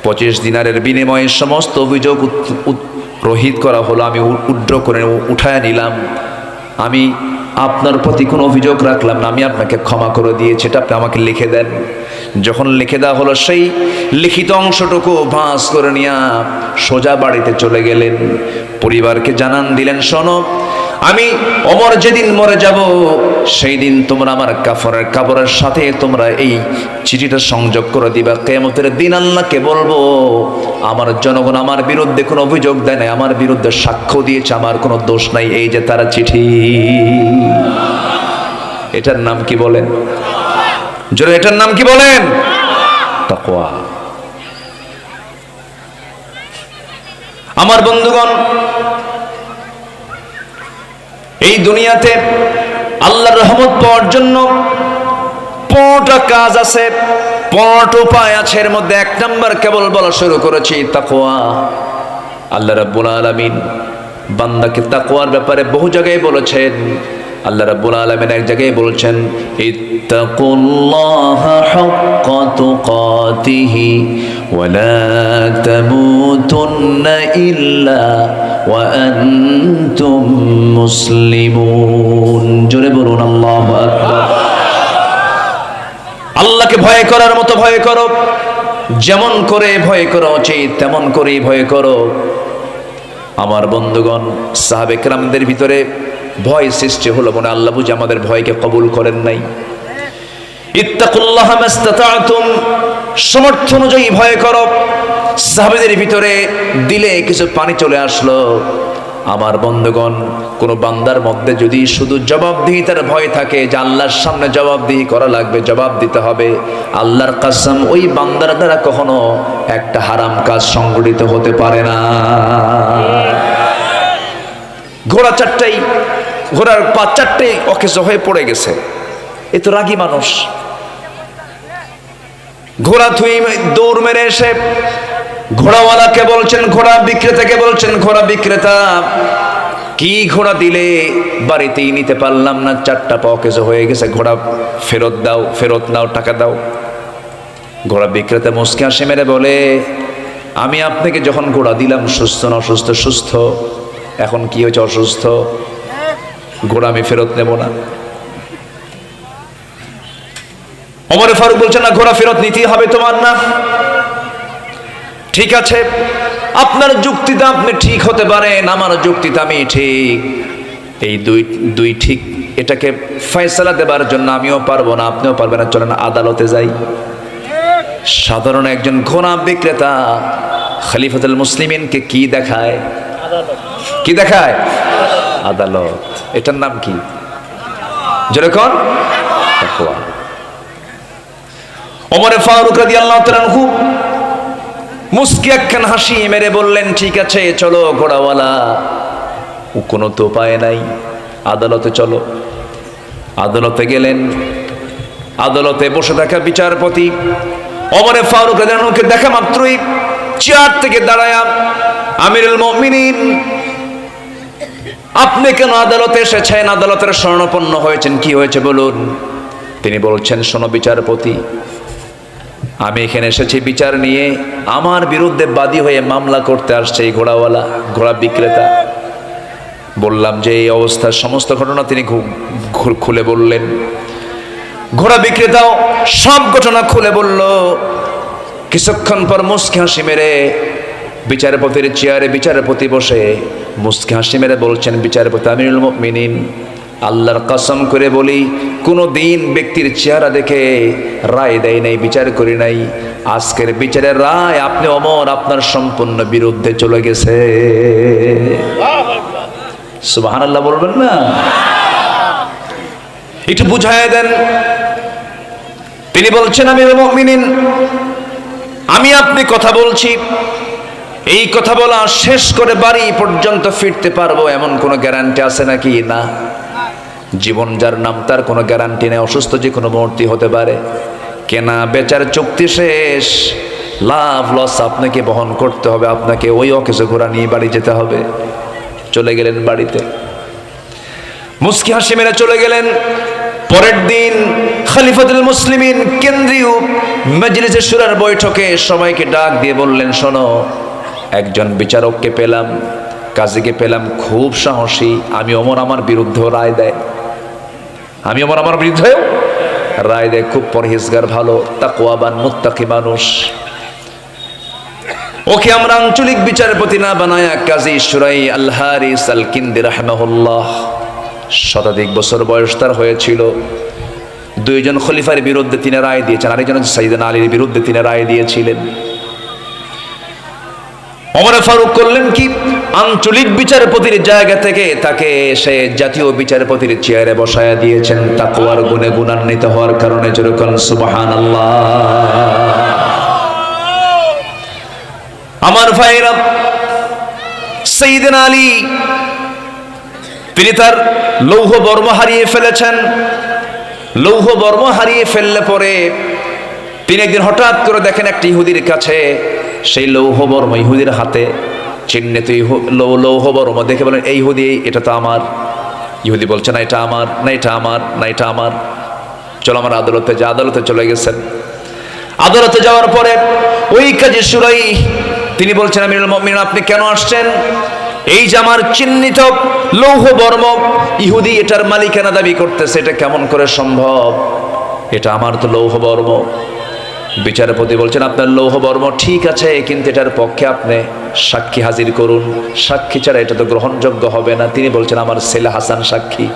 S1: 25 দিনারের বিনিময়ে সমস্ত অভিযোগ রহিত করা হলো, আমি উড্র করে উঠায় নিলাম। আমি আপনার প্রতি কোনো অভিযোগ রাখলাম না, আমি আপনাকে ক্ষমা করে দিয়েছি, এটা আপনি আমাকে লিখে দেন। যখন লিখে দেওয়া হলো, সেই লিখিত অংশটুকু ভাঁজ করে নিয়ে সোজা বাড়িতে চলে গেলেন। পরিবারকে জানান দিলেন, শোনো, আমি ওমর যেদিন মরে যাব সেই দিন তোমরা আমার কাফনের সাথে তোমরা এই চিঠিটা সংযোগ করে দিবা। কিয়ামতের দিন আল্লাহকে বলবো, আমার জনগণ আমার বিরুদ্ধে কোনো অভিযোগ দেয় নাই, আমার বিরুদ্ধে সাক্ষ্য দিয়েছে, আমার কোনো দোষ নাই, এই যে তারা চিঠি। এটার নাম কি বলেন? জোরে এটার নাম কি বলেন? তাকওয়া। আমার বন্ধুগণ, এই দুনিয়াতে আল্লাহর রহমত পাওয়ার জন্য 5টা কাজ আছে, 5 উপায় আছে। এর মধ্যে 1 নাম্বার কেবল বলা শুরু করেছি, তাকওয়া। আল্লাহ রাব্বুল আলামিন বান্দাকে তাকওয়ার ব্যাপারে বহু জায়গায় বলেছেন। আল্লাহ রাব্বুল আলামিন এক জায়গায় বলছেন, ইত্তাকুল্লাহা হাক্কা তুকাতিহি ওয়া লা তামুতুন্না ইল্লা ওয়া আনতুম মুসলিমুন। জোরে বলুন আল্লাহু আকবার। আল্লাহকে ভয় করার মতো ভয় করো, যেমন করে ভয় করা উচিত তেমন করেই ভয় করো। আমার বন্ধুগণ, সাহাবে কেরামদের ভিতরে ভয় সৃষ্টি হলো, মনে আল্লাহ বুঝি আমাদের ভয়কে কবুল করেন নাই। ইত্তাকুল্লাহা মাস্তাতা'তুম, সমর্থ অনুযায়ী ভয় করো। সাহাবীদের ভিতরে দিলে কিছু পানি চলে আসলো। আমার বন্ধুগণ, কোন বান্দার মধ্যে যদি শুধু জবাবদিহিতার ভয় থাকে, যে আল্লাহর সামনে জবাবদিহি করা লাগবে, জবাব দিতে হবে, আল্লাহর কসম ওই বান্দার দ্বারা কখনো একটা হারাম কাজ সংগঠিত হতে পারে না। ঘোড়ার পা 4টে অকেজ হয়ে পড়ে গেছে, এ তো রাগী মানুষ। ঘোড়া থুই দৌড় মেরে এসে ঘোড়াওয়ালাকে বলছেন, ঘোড়া বিক্রেতাকে বলছেন, ঘোড়া বিক্রেতা, কি ঘোড়া দিলে? বাড়িতেই নিতে পারলাম না, 4টা পা অকেজ হয়ে গেছে, ঘোড়া ফেরত দাও, ফেরত নাও, টাকা দাও। ঘোড়া বিক্রেতা মুস্কি হাসি মেরে বলে, আমি আপনাকে যখন ঘোড়া দিলাম সুস্থ না অসুস্থ? সুস্থ। এখন কি হয়েছে? অসুস্থ। ঘোড়া আমি ফেরত নেব না। ওমর ফারুক বলছেন, না, ঘোড়া ফেরত নিতেই হবে তোমার, না? ঠিক আছে, আপনার যুক্তিতে আপনি ঠিক হতে পারেন, আমার যুক্তিতে আমি ঠিক। এই দুই ঠিক, এটাকে ফয়সালা দেবার জন্য আমিও পারবো না, আপনিও পারবেন না, চলেন আদালতে যাই। সাধারণ একজন ঘোড়া বিক্রেতা খলিফাতুল মুসলিমিনকে কি দেখায়? কি দেখায়? আদালত। এটার নাম কি? যেরকম তাকওয়া। ওমর ফারুক রাদিয়াল্লাহু তাআলা আনহু মুস্কি একখান হাসি মেরে বললেন, ঠিক আছে চলো ঘোড়াওয়ালা, কোনো তো উপায় নাই, আদালতে চলো। আদালতে গেলেন। আদালতে বসে থাকা বিচারপতি ওমর ফারুক রাদিয়াল্লাহু আনহুকে দেখা মাত্রই চেয়ার থেকে দাঁড়ায়া, আমিরুল মুমিনিন, আপনি কেন আদালতে এসেছেন? আদালতের শরণাপন্ন হয়েছেন, কি হয়েছে বলুন? তিনি বলছেন, শোনো বিচারপতি, আমি এখানে এসেছি বিচার নিয়ে। আমার বিরুদ্ধে বাদী হয়ে মামলা করতে আসছে এই ঘোড়াওয়ালা, ঘোড়া বিক্রেতা। বললাম যে এই অবস্থার সমস্ত ঘটনা তিনি খুলে বললেন। ঘোড়া বিক্রেতাও সব ঘটনা খুলে বলল। কিছুক্ষণ পর মুস্কি হাসি মেরে বিচারপতির চেয়ারে বিচারপতি বসে মুস্কি হাসি মেরে বলছেন, বিচারপতি আমিরুল মুমিনিন, আল্লাহর কসম করে বলি, কোনো দিন ব্যক্তির চেহারা দেখে রায় দেয় নাই, বিচার করি নাই। আজকের বিচারের রায় আপনি ওমর আপনার সম্পূর্ণ বিরুদ্ধে চলে গেছে। সুবহানাল্লাহ বলবেন না? একটু বুঝায় দেন। তিনি বলছেন, আমিরুল মুমিনিন, আমি আপনি কথা বলছি, এই কথা বলা শেষ করে বাড়ি পর্যন্ত ফিরতে পারবো এমন কোনো গ্যারান্টি আছে নাকি? না। জীবন যার নাম তার কোনো গ্যারান্টি নেই, অসুস্থ যে কোনো মুহূর্তে হতে পারে। কেনা বেচার চুক্তি শেষ, লাভ লস আপনাকে বহন করতে হবে, আপনাকে ওই অকেজো ঘোড়া নিয়ে বাড়ি যেতে হবে। চলে গেলেন বাড়িতে, মুস্কি হাসি মেরে চলে গেলেন। পরের দিন খলিফাতুল মুসলিমিন কেন্দ্রীয় মজলিসে শুরার বৈঠকে সবাইকে ডাক দিয়ে বললেন, শোনো, একজন বিচারককে পেলাম, কাজীকে পেলাম, খুব সাহসী। আমি ওমর আমার বিরুদ্ধেও রায় দেয়, আমি ওমর আমার বিরুদ্ধেও রায় দেয়, খুব পরহেজগার, ভালো তাকওয়াবান মুত্তাকি মানুষ। ওকে আমরা আঞ্চলিক বিচারপতি না বানায়া কাজী শুরাই আল হারিস আল কিন্দি রাহমাহুল্লাহ, শতাধিক বছর বয়স তার হয়েছিল। দুইজন খলিফার বিরুদ্ধে তিনি রায় দিয়েছেন, আরেকজন সাইয়েদনা আলীর বিরুদ্ধে তিনি রায় দিয়েছিলেন। ওমর ফারুক করলেন কি, আঞ্চলিক বিচারপতির জায়গা থেকে তাকে সে জাতীয় বিচারপতির চেয়ারে বসায়া দিয়েছেন, তাকওয়ার গুণে গুণান্বিত হওয়ার কারণে। যেরকম সুবহানাল্লাহ। আমার ভাইরা, সাইয়েদনা আলী তিনি তার লৌহ বর্ম হারিয়ে ফেলেছেন। লৌহ বর্ম হারিয়ে ফেললে পরে তিনি একদিন হঠাৎ করে দেখেন একটা ইহুদির কাছে সেই লৌহ বর্ম ইহুদির হাতে চিহ্নিত লৌহ বর্ম দেখে বলেন, এই ইহুদি, এটা তো আমার। ইহুদি বলছে, না এটা আমার, না এটা আমার, না এটা আমার, চলো আমার আদালতে যা। আদালতে চলে গেছেন। আদালতে যাওয়ার পরে ওই কাজী শুরাই তিনি বলছেন, আমিরুল মুমিনিন, আপনি কেন আসছেন? এই যে আমার চিহ্নিত লৌহ বর্ম, ইহুদি এটার মালিকানা দাবি করতেছে, এটা কেমন করে সম্ভব? এটা আমার তো লৌহ বর্ম। বিচারপতি বলছেন, আপনার লৌহ বর্ম ঠিক আছে, কিন্তু এটার পক্ষে আপনি সাক্ষী হাজির করুন, সাক্ষী ছাড়া এটা তো গ্রহণযোগ্য হবে না। তিনি বলছেন, আমার ছেলে হাসান সাক্ষী,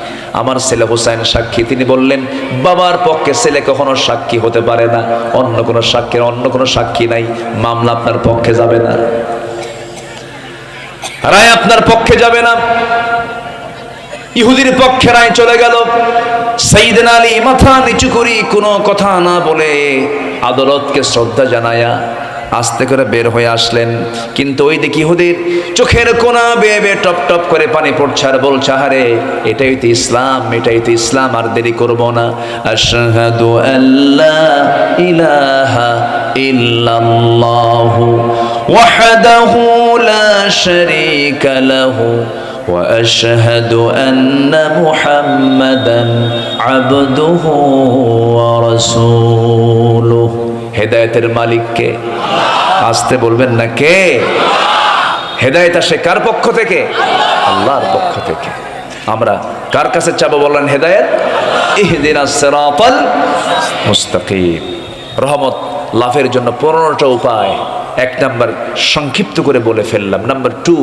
S1: আমার ছেলে হুসাইন সাক্ষী। তিনি বললেন, বাবার পক্ষে ছেলে কখনো সাক্ষী হতে পারে না, অন্য কোনো সাক্ষীর অন্য কোনো সাক্ষী নাই, মামলা আপনার পক্ষে যাবে না, রায় আপনার পক্ষে যাবে না। ইহুদির পক্ষে রায় চলে গেল। সাইয়েদনা আলী মাথা নিচু করি কোনো কথা না বলে আদালতকে শ্রদ্ধা জানায়া আস্তে করে বের হয়ে আসলেন। কিন্তু ওই দিকে ইহুদির চোখের কোনা বেয়ে বেয়ে টপ টপ করে পানি পড়ছে আর বলছে, আহারে, এটাই তো ইসলাম, এটাই তো ইসলাম, আর দেরি করব না। আশহাদু আল্লা ইলাহা ইল্লাল্লাহু ওয়াহদাহু লা শারীকা লাহু وأشهد أن محمدا عبده ورسوله। হেদায়েতের মালিক কে? আস্তে বলবেন না, কে? হেদায়েত আসে কার পক্ষ থেকে? আল্লাহর পক্ষ থেকে। আমরা কার কাছে চাবো বলেন হেদায়েত? ইহদিনাস সিরাতাল মুস্তাকিম। রহমত লাভের জন্য 15টা উপায়, 1 নাম্বার সংক্ষিপ্ত করে বলে ফেললাম। নাম্বার 2,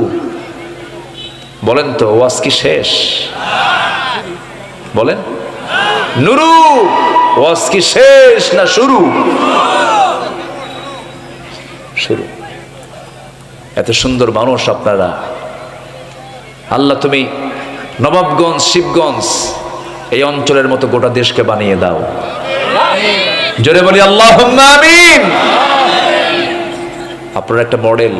S1: বলেন তো ওয়াজ কি শেষ? বলেন নুরু, ওয়াজ কি শেষ না শুরু? শুরু। এত সুন্দর মানুষ আপনারা, আল্লাহ তুমি নবাবগঞ্জ, শিবগঞ্জ এই অঞ্চলের মতো গোটা দেশকে বানিয়ে দাও। জোরে বলি আল্লাহুম্মা আমিন। আপনারা একটা মডেল,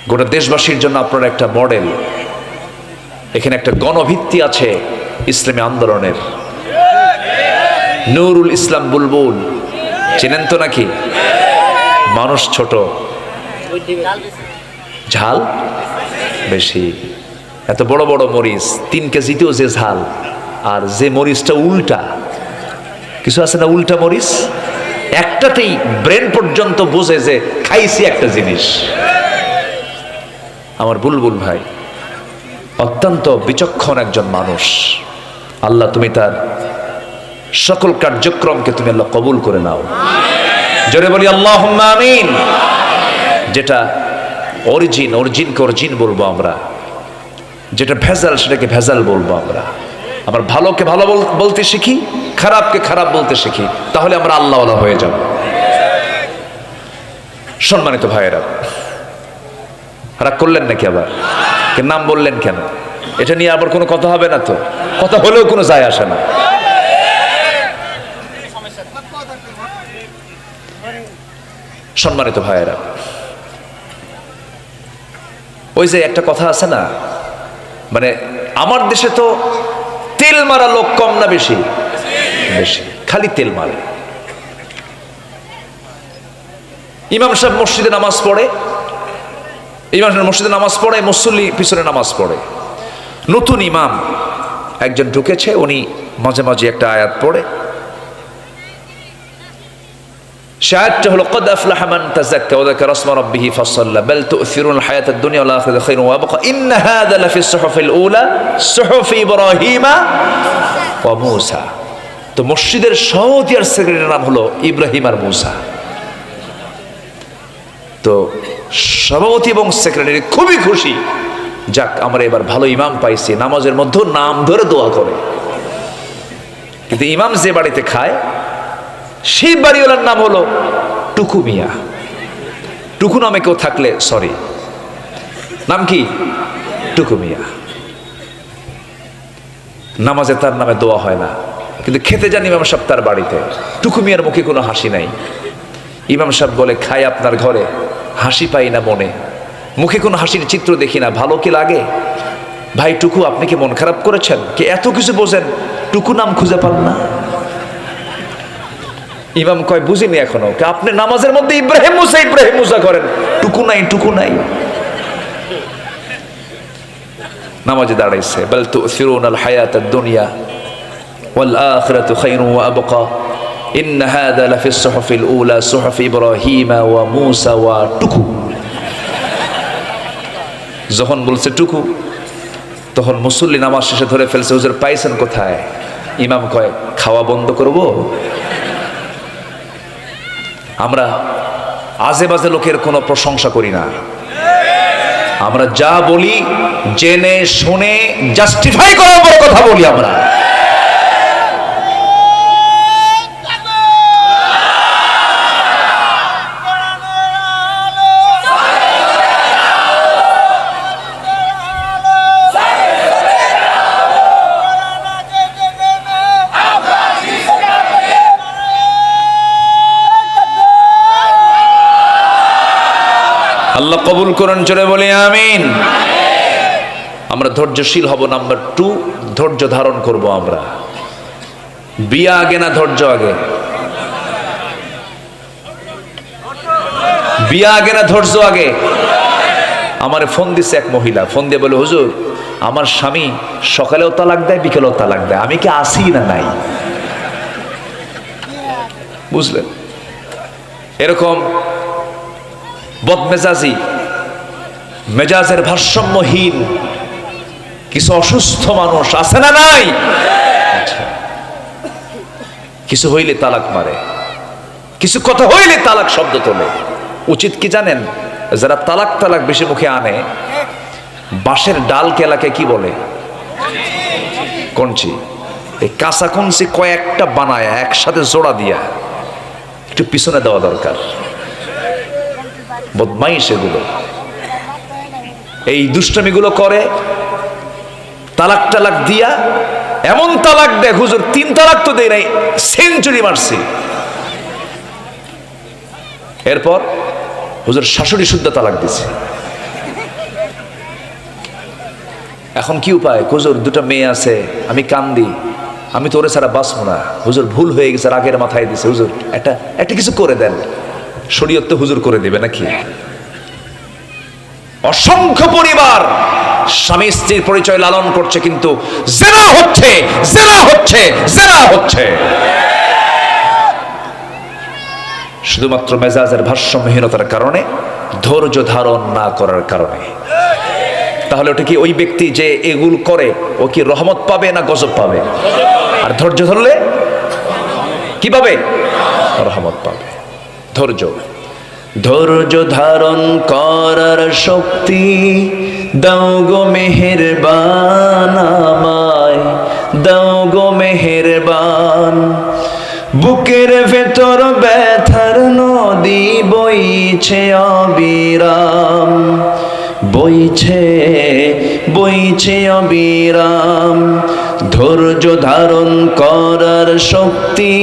S1: গোটা দেশবাসীর জন্য আপনারা একটা মডেল। এখানে একটা গণভিত্তি আছে ইসলামী আন্দোলনের। নুরুল ইসলাম বুলবুল চেনেন তো নাকি? মানুষ ছোট, ঝাল বেশি। এত বড় বড় মরিচ, 3 কেজিতেও যে ঝাল, আর যে মরিচটা উল্টা, কিছু আছে না উল্টা মরিচ, একটাতেই ব্রেন পর্যন্ত বোঝে যে খাইছি একটা জিনিস। আমার বুলবুল ভাই অত্যন্ত বিচক্ষণ একজন মানুষ। আল্লাহ তুমি তার সকল কার্যক্রমকে তুমি আল্লাহ কবুল করে নাও। জোরে বলি আল্লাহুম্মা আমিন। যেটা অরিজিনকে অরিজিন বলবো আমরা, যেটা ভেজাল সেটাকে ভেজাল বলবো আমরা। আবার ভালোকে ভালো বলতে শিখি, খারাপকে খারাপ বলতে শিখি, তাহলে আমরা আল্লাহওয়ালা হয়ে যাব। সম্মানিত ভাইয়েরা, রাগ করলেন নাকি? আবার নাম বললেন কেন? এটা নিয়ে আবার কোনো কথা হবে না তো? কথা হলেও কোনো যায় আসে না। সম্মানিত ভাইয়েরা, ওই যে একটা কথা আছে না, মানে আমার দেশে তো তেল মারা লোক কম না বেশি? বেশি, খালি তেল মারে। ইমাম সাহেব মসজিদে নামাজ পড়ে, ইমাম সাহেব মসজিদে নামাজ পড়ে, মুসল্লি পিছনে নামাজ পড়ে। নতুন ইমাম একজন ঢুকেছে, উনি মাঝে মাঝে একটা আয়াত পড়ে। আয়াতটা হলো قد أفلح من تزكى وذكر اسم ربه فصلى بل تؤثرون الحياة الدنيا والآخرة خير وأبقى إن هذا لفي الصحف الأولى صحف إبراهيم وموسى। তো মসজিদের সভাপতি আর সেক্রেটারির নাম হলো ইব্রাহিম আর মুসা। তো সভাপতি এবং সেক্রেটারি খুবই খুশি, যাক আমরা এবার ভালো ইমাম পাইছি, নামাজের মধ্যে নাম ধরে দোয়া করে। কিন্তু ইমাম যে বাড়িতে খায় সেই বাড়িওয়ালার নাম হলো টুকু মিয়া। টুকু নামে কেউ থাকলে সরি, নাম কি? টুকু মিয়া। নামাজে তার নামে দোয়া হয় না, কিন্তু খেতে যান ইমাম সাহেব তার বাড়িতে। টুকু মিয়ার মুখে কোনো হাসি নাই। ইমাম সাহেব বলে, খাই আপনার ঘরে, হাসি পাই না মনে, মুখে কোনো হাসির চিত্র দেখি না, ভালো কি লাগে? ভাই টুকু, আপনি কি মন খারাপ করেছেন? কি এত কিছু বোঝেন, টুকু নাম খুঁজে পান না? ইমাম কয়, বুঝিনি এখনো। আপনি নামাজের মধ্যে ইব্রাহিম মুসা করেন, টুকু নাই, টুকু নাই। নামাজে দাঁড়াইছে, বাল তুসিরুনাল হায়াতাদ দুনিয়া ওয়াল আখিরাতু খায়রুন ওয়া আবকা ইন্না হাযা লাফিস সুহুফিল উলা সুহুফি ইব্রাহিম ওয়া মুসা ওয়া টুকু। যখন বলছে টুকু, তখন মুসল্লি নামাজ শেষে ধরে ফেলছে, হুজুর পাইছেন কোথায়? ইমাম কয়, খাওয়া বন্ধ করব? আমরা আজে বাজে লোকের কোনো প্রশংসা করি না। আমরা যা বলি জেনে শুনে জাস্টিফাই করার পর কথা বলি আমরা। আল্লাহ কবুল করুন, জোরে বলি আমিন। আমরা ধৈর্যশীল হব। নাম্বার 2, ধৈর্য ধারণ করব আমরা। বিয়া আগে না ধৈর্য আগে? বিয়া আগে না ধৈর্য আগে? আমার ফোন দিছে এক মহিলা, ফোন দিয়ে বলে, হুজুর আমার স্বামী সকালেও তালাক দেয়, বিকেলেও তালাক দেয়, আমি কি আসি না নাই? বুঝলেন? এরকম বদমেজাজি, মেজাজের ভারসাম্যহীন কিছু অসুস্থ মানুষ আছে না নাই? কিছু হইলে তালাক মারে, কিছু কথা হইলে তালাক শব্দ তোলে। উচিত কি জানেন? যারা তালাক তালাক বেশি মুখে আনে, বাঁশের ডাল কেলাকে কি বলে? কঞ্চি। এই কাঁচা কঞ্চি কয়েকটা বানায় একসাথে জোড়া দিয়া একটু পিছনে দেওয়া দরকার। বদমাইশ এগুলো, এই দুষ্টমিগুলো করে। তালাক টালাক দিয়া এমন তালাক দেয়, হুজুর 3 তালাক তো দেয় নাই, সেঞ্চুরি মারছি। এরপর হুজুর শাশুড়ি শুদ্ধ তালাক দিছে। এখন কি উপায়? হুজুর 2টা মেয়ে আছে, আমি কান্দি, আমি তোরে ছাড়া বাঁচবো না। হুজুর ভুল হয়ে গেছে, রাগের মাথায় দিছে। হুজুর একটা কিছু করে দেন। শরীয়ত তো হুজুর করে দেবে নাকি? অসংখ্য পরিবার স্বামী স্ত্রীর পরিচয় লালন করছে, কিন্তু জেনা হচ্ছে, জেনা হচ্ছে, জেনা হচ্ছে। শুধুমাত্র মেজাজের ভারসাম্যহীনতার কারণে, ধৈর্য ধারণ না করার কারণে। তাহলে ওটা কি ওই ব্যক্তি যে এগুলো করে, ও কি রহমত পাবে না গজব পাবে? আর ধৈর্য ধরলে কি পাবে? রহমত পাবে। ধৈর্য, ধৈর্য ধারণ করার শক্তি দাও গো মেহেরবান আমায়, দাও গো মেহেরবান। বুকের ভেতর ব্যথার নদী বইছে অবিরাম, বইছে বইছে অবিরাম। ধৈর্য ধারণ করার শক্তি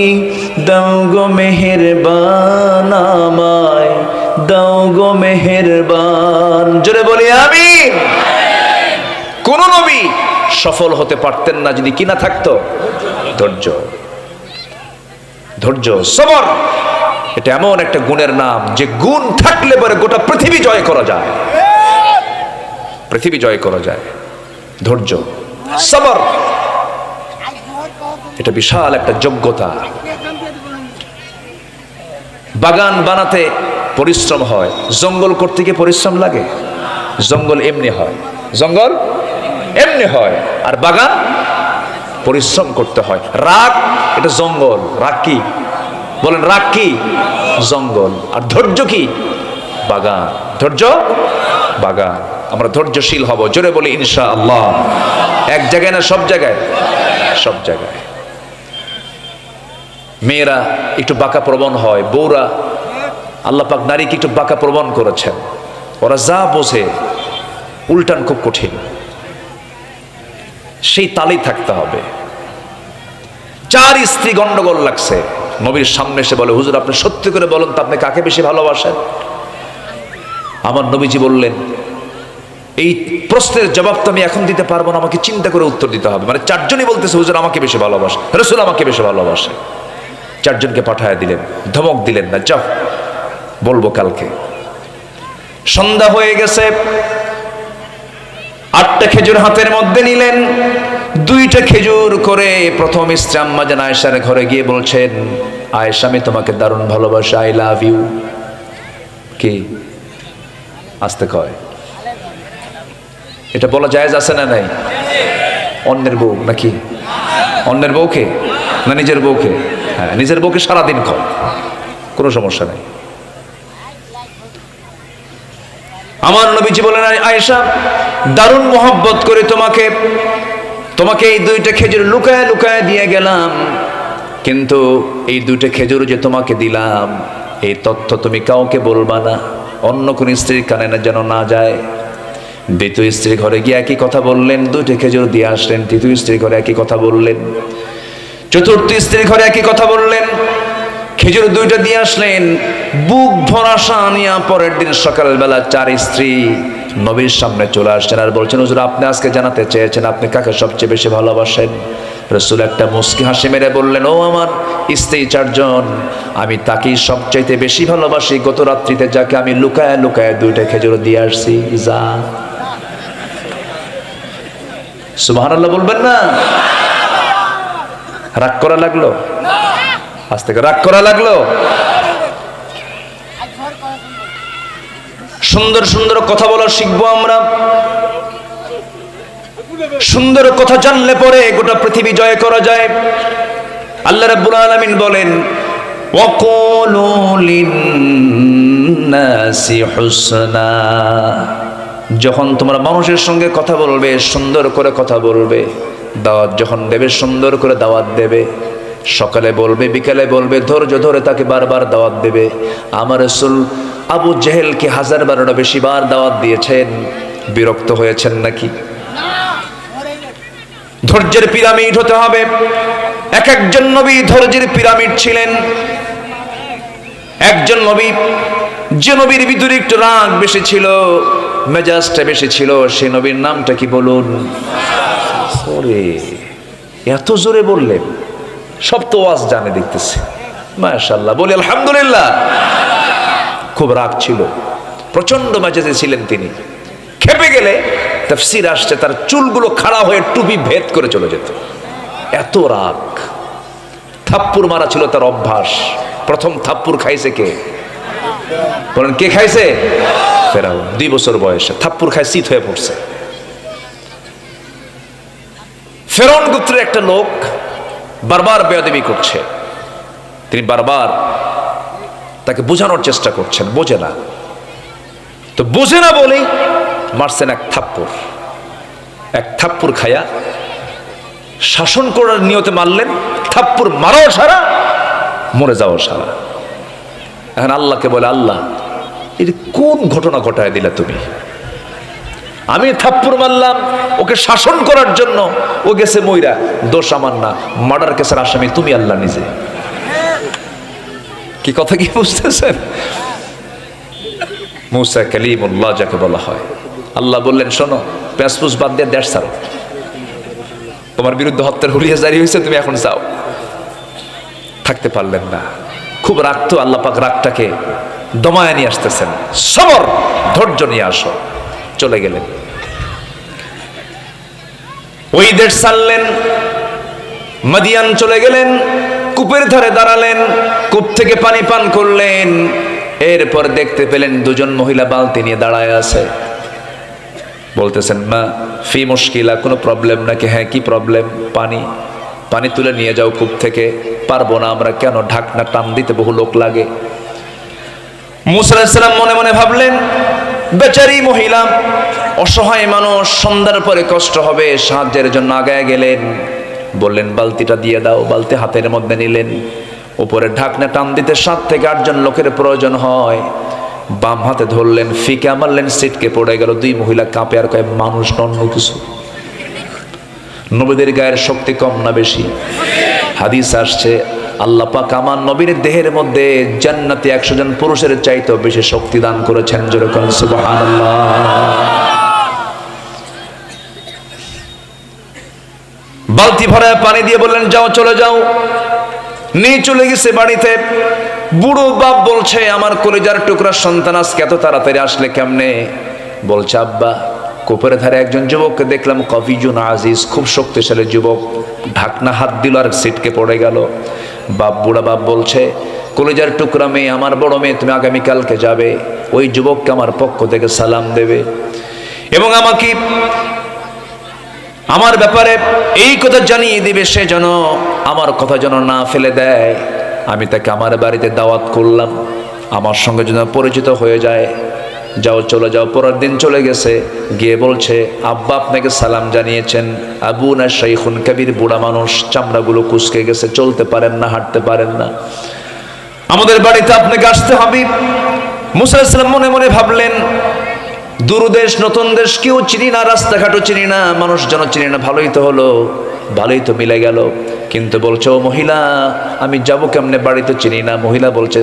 S1: দাও গো মেহেরবান আমায়, দাও গো মেহেরবান। জোরে বলি আমিন। কোন নবী সফল হতে পারতেন না যদি কি না থাকতো? ধৈর্য, ধৈর্য, সবর। এটা এমন একটা গুণের নাম যে গুণ থাকলে পরে গোটা পৃথিবী জয় করা যায়, পৃথিবী জয় করা যায়। ধৈর্য, সবর, এটা বিশাল একটা যোগ্যতা। বাগান বানাতে পরিশ্রম হয়, জঙ্গল করতে গিয়ে পরিশ্রম লাগে? জঙ্গল এমনি হয়, জঙ্গল এমনি হয়, আর বাগান পরিশ্রম করতে হয়। রাগ এটা জঙ্গল, রাগ কি বলেন? রাগ কি? জঙ্গল। আর ধৈর্য কি? বাগান। ধৈর্য বাগান। আমরা ধৈর্যশীল হব, জোরে বলি ইনশাআল্লাহ। এক জায়গায় না সব জায়গায়? সব জায়গায়। মেয়েরা একটু বাঁকা প্রবণ হয়, বউরা, আল্লাহ পাক নারীকে একটু বাঁকা প্রবণ করেছেন। ওরা যা বোঝে উল্টান খুব কঠিন, সেই তালেই থাকতে হবে। 4 স্ত্রী গন্ডগোল লাগছে, নবীর সামনে এসে বলে, হুজুর আপনি সত্যি করে বলুন তো আপনি কাকে বেশি ভালোবাসেন? আমার নবীজি বললেন, এই প্রশ্নের জবাব তো আমি এখন দিতে পারবো না, আমাকে চিন্তা করে উত্তর দিতে হবে। মানে 4 জনই বলতেছে হুজুর আমাকে বেশি ভালোবাসে, রাসূল আমাকে বেশি ভালোবাসে। 4 জনকে পাঠায় দিলেন, ধমক দিলেন না, যাও বলবো কালকে। সন্ধ্যা হয়ে গেছে, 8টা খেজুর হাতের মধ্যে নিলেন, 2টা খেজুর করে প্রথম স্ত্রী আম্মা জান আয়েশার ঘরে গিয়ে বলছেন, আয়েশা আমি তোমাকে দারুণ ভালোবাসি, আই লাভ ইউ। কি আস্তে কয়? এটা বলা জায়েজ আছে না নাই? অন্যের বউ নাকি? অন্যের বউকে না নিজের বউকে? হ্যাঁ, নিজের বউকে সারাদিন কয়, কোনো সমস্যা নাই। আমার নবীজি বলেন, আয়েশা দারুণ মোহব্বত করে তোমাকে তোমাকে এই 2টা খেজুর লুকায় লুকায় দিয়ে গেলাম, কিন্তু এই 2টা খেজুর যে তোমাকে দিলাম এই তথ্য তুমি কাউকে বলবা না, অন্য কোন স্ত্রীর কানে না যেন না যায়। 2য় স্ত্রী ঘরে গিয়ে একই কথা বললেন, 2টা খেজুর দিয়ে আসলেন। 3য় স্ত্রী ঘরে একই কথা বললেন। 4র্থ স্ত্রী ঘরে একই কথা বললেন, খেজুর 2টা দিয়ে আসলেন। বুক ভরা শানিয়া পরের দিন সকালবেলা 4 স্ত্রী নবীর সামনে চলে আসছেন আর বলছেন, হুজুর আপনি আজকে জানাতে চেয়েছেন আপনি কাকে সবচেয়ে বেশি ভালোবাসেন। রাসূল একটা মুস্কি হাসি মেরে বললেন, ও আমার স্ত্রী 4 জন, আমি তাকেই সবচাইতে বেশি ভালোবাসি, গত রাত্রিতে যাকে আমি লুকায় লুকায় 2টা খেজুর দিয়ে আসছি। যা, সুবহানাল্লাহ বলবেন না? রাগ করা লাগলো? আজ থেকে রাগ করা লাগলো? সুন্দর সুন্দর কথা বলা শিখবো আমরা। সুন্দর কথা জানলে পরে গোটা পৃথিবী জয় করা যায়। আল্লাহ রাব্বুল আলামিন বলেন ওয়াকুলু লিন-নাসি হুসনা, যখন তোমরা মানুষের সঙ্গে কথা বলবে সুন্দর করে কথা বলবে, দাওয়াত যখন দেবে সুন্দর করে দাওয়াত দেবে, সকালে বলবে বিকালে বলবে, ধৈর্য ধরে তাকে বারবার দাওয়াত দেবে। আমার রাসূল আবু জেহেলকে 1000-12 বেশি বার দাওয়াত দিয়েছেন, বিরক্ত হয়েছেন নাকি? ধৈর্যের পিরামিড হতে হবে। এক একজন নবী ধৈর্যের পিরামিড ছিলেন। একজন নবী, যে নবীর ভিতরে একটু রাগ বেশি ছিল, মেজাজটা বেশি ছিল, সেই নবীর নামটা কি বলুন? এত জোরে বললেন, সব তো ওয়াজ জানে দেখতেছে, মাশাআল্লাহ, বলি আলহামদুলিল্লাহ। খুব রাগ ছিল, প্রচন্ড মেজাজে ছিলেন তিনি। খেপে গেলে তাফসীর আসছে তার চুলগুলো খাড়া হয়ে টুপি ভেদ করে চলে যেত, এত রাগ। থাপ্পড় মারা ছিল তার অভ্যাস। প্রথম থাপ্পড় খাইছে কে? বলেন কে খাইছে? ফেরাউন। 2 বছর বয়সে থাপ্পড় খায় শীত হয়ে পড়ছে। ফেরাউন গোত্রের একটা লোক বারবার বেয়াদবি করছে, তিনি বারবার তাকে বোঝানোর চেষ্টা করছেন, বোঝে না। তো বোঝে না বলেই মারছেন এক থাপ্পড়। এক থাপ্পড় খায়া শাসন করার নিয়তে মারলেন। থাপ্পড় মারাও সারা, মরে যাওয়া সারা। এখন আল্লাহকে বলে, আল্লাহ এটা কোন ঘটনা ঘটায় দিলা তুমি? আমি থাপ্পড় মারলাম ওকে শাসন করার জন্য, ও গেছে মইরা, দোষ আমার না, মার্ডার কেসের আসামি তুমি আল্লাহ নিজে। কি কথা কি বুঝতেছেন? মুসা কালিমুল্লাহ যাকে বলা হয়, আল্লাহ বললেন শোনো, প্যাসপুস বাদ দিয়ে দেশ ছাড়ো, তোমার বিরুদ্ধে হত্যার হুলিয়া জারি হয়েছে, তুমি এখন যাও। থাকতে পারলেন না, খুব রাগ তো। আল্লাহ পাক রাগটাকে দমায় নিয়ে আসতেছেন, সবর, ধৈর্য নিয়ে আসো। চলে গেলেন, ওই দেশ ছাড়লেন, মাদিয়ান চলে গেলেন, কূপের ধারে দাঁড়ালেন, কূপ থেকে পানি পান করলেন। এরপর দেখতে পেলেন 2জন মহিলা বালতি নিয়ে দাঁড়ায় আছে। বলতেছেন, মা ফি মুশকিলা, কোনো প্রবলেম নাকি? হ্যাঁ, কি প্রবলেম? পানি পানি তুলে নিয়ে যাও কূপ থেকে। পারবো না আমরা, কেন? ঢাকনা টান দিতে বহু লোক লাগে। মুসা আলাইহিস সালাম মনে মনে ভাবলেন, বেচারি মহিলা, অসহায় মানুষ, সন্ধ্যার পরে কষ্ট হবে, সাহায্যের জন্য আগায় গেলেন। বললেন বালতিটা দিয়ে দাও। বালতি হাতের মধ্যে নিলেন, উপরে ঢাকনা টান দিতে 7 থেকে 8 জন লোকের প্রয়োজন হয়। বাম হাতে ধরলেন, ফিকে মারলেন, সিটকে পড়ে গেল। 2 মহিলা কাঁপে আর কয়, মানুষ অন্য কিছু। নবীদের গায়ের শক্তি কম না বেশি? হাদিস আসছে, আল্লাহ পাক আমার নবীর দেহের মধ্যে জান্নাতে 100 জন পুরুষের চাইতেও বেশি শক্তি দান করেছেন। জোরে বলেন সুবহানাল্লাহ। বালতি ভরায় পানি দিয়ে বললেন, যাও, চলে যাও। নিয়ে চলে গেছে বাড়িতে। বুড়ো বাপ বলছে, আমার কলিজার টুকরা সন্তান আজকে এত তাড়াতাড়ি আসলে কেমনে? বলছে, আব্বা, কূপের ধারে একজন যুবককে দেখলাম, কফিজুন আজিজ, খুব শক্তিশালী যুবক, ঢাকনা হাত দিল আর সিটকে পড়ে গেল। বুড়া বাপ বলছে, কলিজার টুকরা মেয়ে, আমার বড় মেয়ে, তুমি আগামীকালকে যাবে, ওই যুবককে আমার পক্ষ থেকে সালাম দেবে এবং আমাকে আমার ব্যাপারে এই কথা জানিয়ে দিবে, সে যেন আমার কথা যেন না ফেলে দেয়। আমি তাকে আমার বাড়িতে দাওয়াত করলাম, আমার সঙ্গে যেন পরিচিত হয়ে যায়। যাও, চলে যাও। পরের দিন চলে গেছে, গিয়ে বলছে, আব্বা আপনাকে সালাম জানিয়েছেন। আবু না শাইখুন কাবীর, বুড়া মানুষ, চামড়াগুলো কুঁচকে গেছে, চলতে পারেন না, হাঁটতে পারেন না, আমাদের বাড়িতে আপনাকে আসতে হবে। মুসা আলাইহিস সালাম মনে মনে ভাবলেন, দূরদেশ, নতুন দেশ, কেউ চিনি না, রাস্তাঘাটও চিনি না, মানুষজন চিনি না, ভালোই তো হলো, ভালোই তো মিলে গেল। কিন্তু বলছে, ও মহিলা, আমি যাবো কেমনে? বাড়িতে চিনি না। মহিলা বলছে,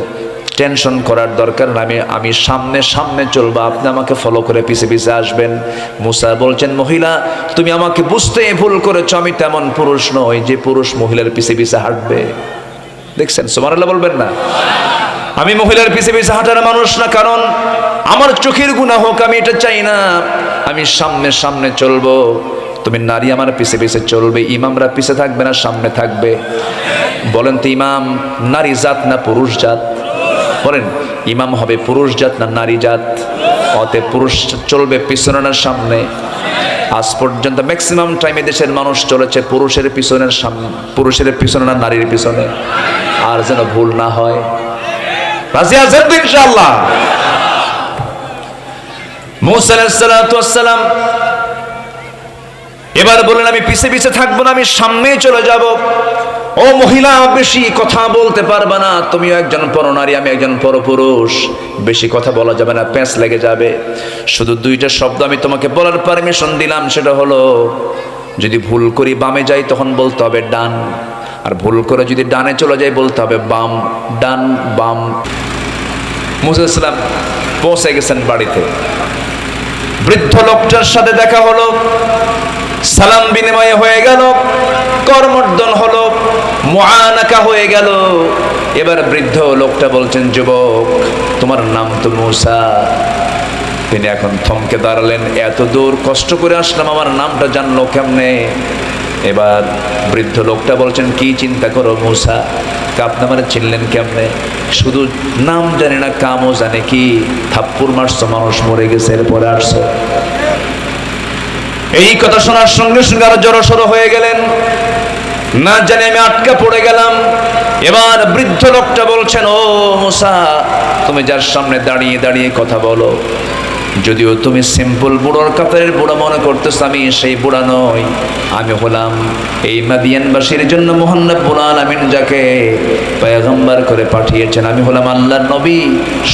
S1: টেনশন করার দরকার না, আমি সামনে সামনে চলবো, আপনি আমাকে ফলো করে পিছে পিছে আসবেন। মুসা বলছেন, মহিলা, তুমি আমাকে বুঝতে ভুল করেছো, আমি তেমন পুরুষ নই যে পুরুষ মহিলার পিছে পিছে হাঁটবে। দেখছেন? সুবহানাল্লাহ বলবেন না? আমি মহিলার পিছে পিছে হাঁটার মানুষ না, কারণ আমার চোখের গুনাহ হোক, আমি এটা চাই না। আমি সামনে সামনে চলবো, তুমি নারী আমার পিছে পিছে চলবে। ইমামরা পিছে থাকবে না, সামনে থাকবে? বলেন তো, ইমাম নারী জাত না পুরুষ জাত? বলেন, ইমাম হবে পুরুষ জাত না নারী জাত? অতএব পুরুষ চলবে পিছনে না সামনে? আজ পর্যন্ত ম্যাক্সিমাম টাইমে দেশের মানুষ চলেছে পুরুষের পিছনের সামনে, পুরুষের পিছনে না নারীর পিছনে। আর যেন ভুল না হয়, রাজি আছেন তো ইনশাআল্লাহ? মুসা আলাইহিস সালাতু ওয়াস সালাম এবার বলেন আমি পিছে পিছে থাকবো না, আমি সামনেই চলে যাব। ও মহিলা, বেশি কথা বলতে পারবে না, তুমিও একজন পরনারী, আমি একজন পরপুরুষ, বেশি কথা বলা যাবে না, প্যাঁচ লেগে যাবে। শুধু দুইটা শব্দ আমি তোমাকে বলার পারমিশন দিলাম, সেটা হলো যদি ভুল করি বামে যাই তখন বলতে হবে ডান, আর ভুল করে যদি ডানে চলে যাই বলতে হবে বাম, ডান বাম। মুসা আলাইহিস সালাম পৌঁছে গেছেন বাড়িতে, বৃদ্ধ লোকটার সাথে দেখা হলো, সালাম বিনিময় হয়ে গেল, করমর্দন হলো, মুআনাকা হয়ে গেল। এবার বৃদ্ধ লোকটা বলছেন, যুবক তোমার নাম তো মুসা। তিনি এখন থমকে দাঁড়ালেন, এত দূর কষ্ট করে আসলাম, আমার নামটা জানলো কেমনে? এবার বৃদ্ধ লোকটা বলছেন, কি চিন্তা করো মুসা, আপনি আমার চিনলেন কেমনে? শুধু নাম জানি না, কামও জানে কি? থাপ্পড় মারছো, মানুষ মরে গেছে, এরপরে আসছো। এই কথা শোনার সঙ্গে সঙ্গে আরো জড়সড় হয়ে গেলেন, না জানি আমি আটকা পড়ে গেলাম। এবার বৃদ্ধ লোকটা বলছেন, ও মুসা, তুমি যার সামনে দাঁড়িয়ে দাঁড়িয়ে কথা বলো, যদিও তুমি সিম্পল বুড়োর কাতারের বুড়া মনে করতেছো, আমি সেই বুড়া নই। আমি হলাম এই মাদিয়ানবাসীর জন্য মহান রব্বুল আলামিন যাকে পয়গম্বর করে পাঠিয়েছেন, আমি হলাম আল্লাহর নবী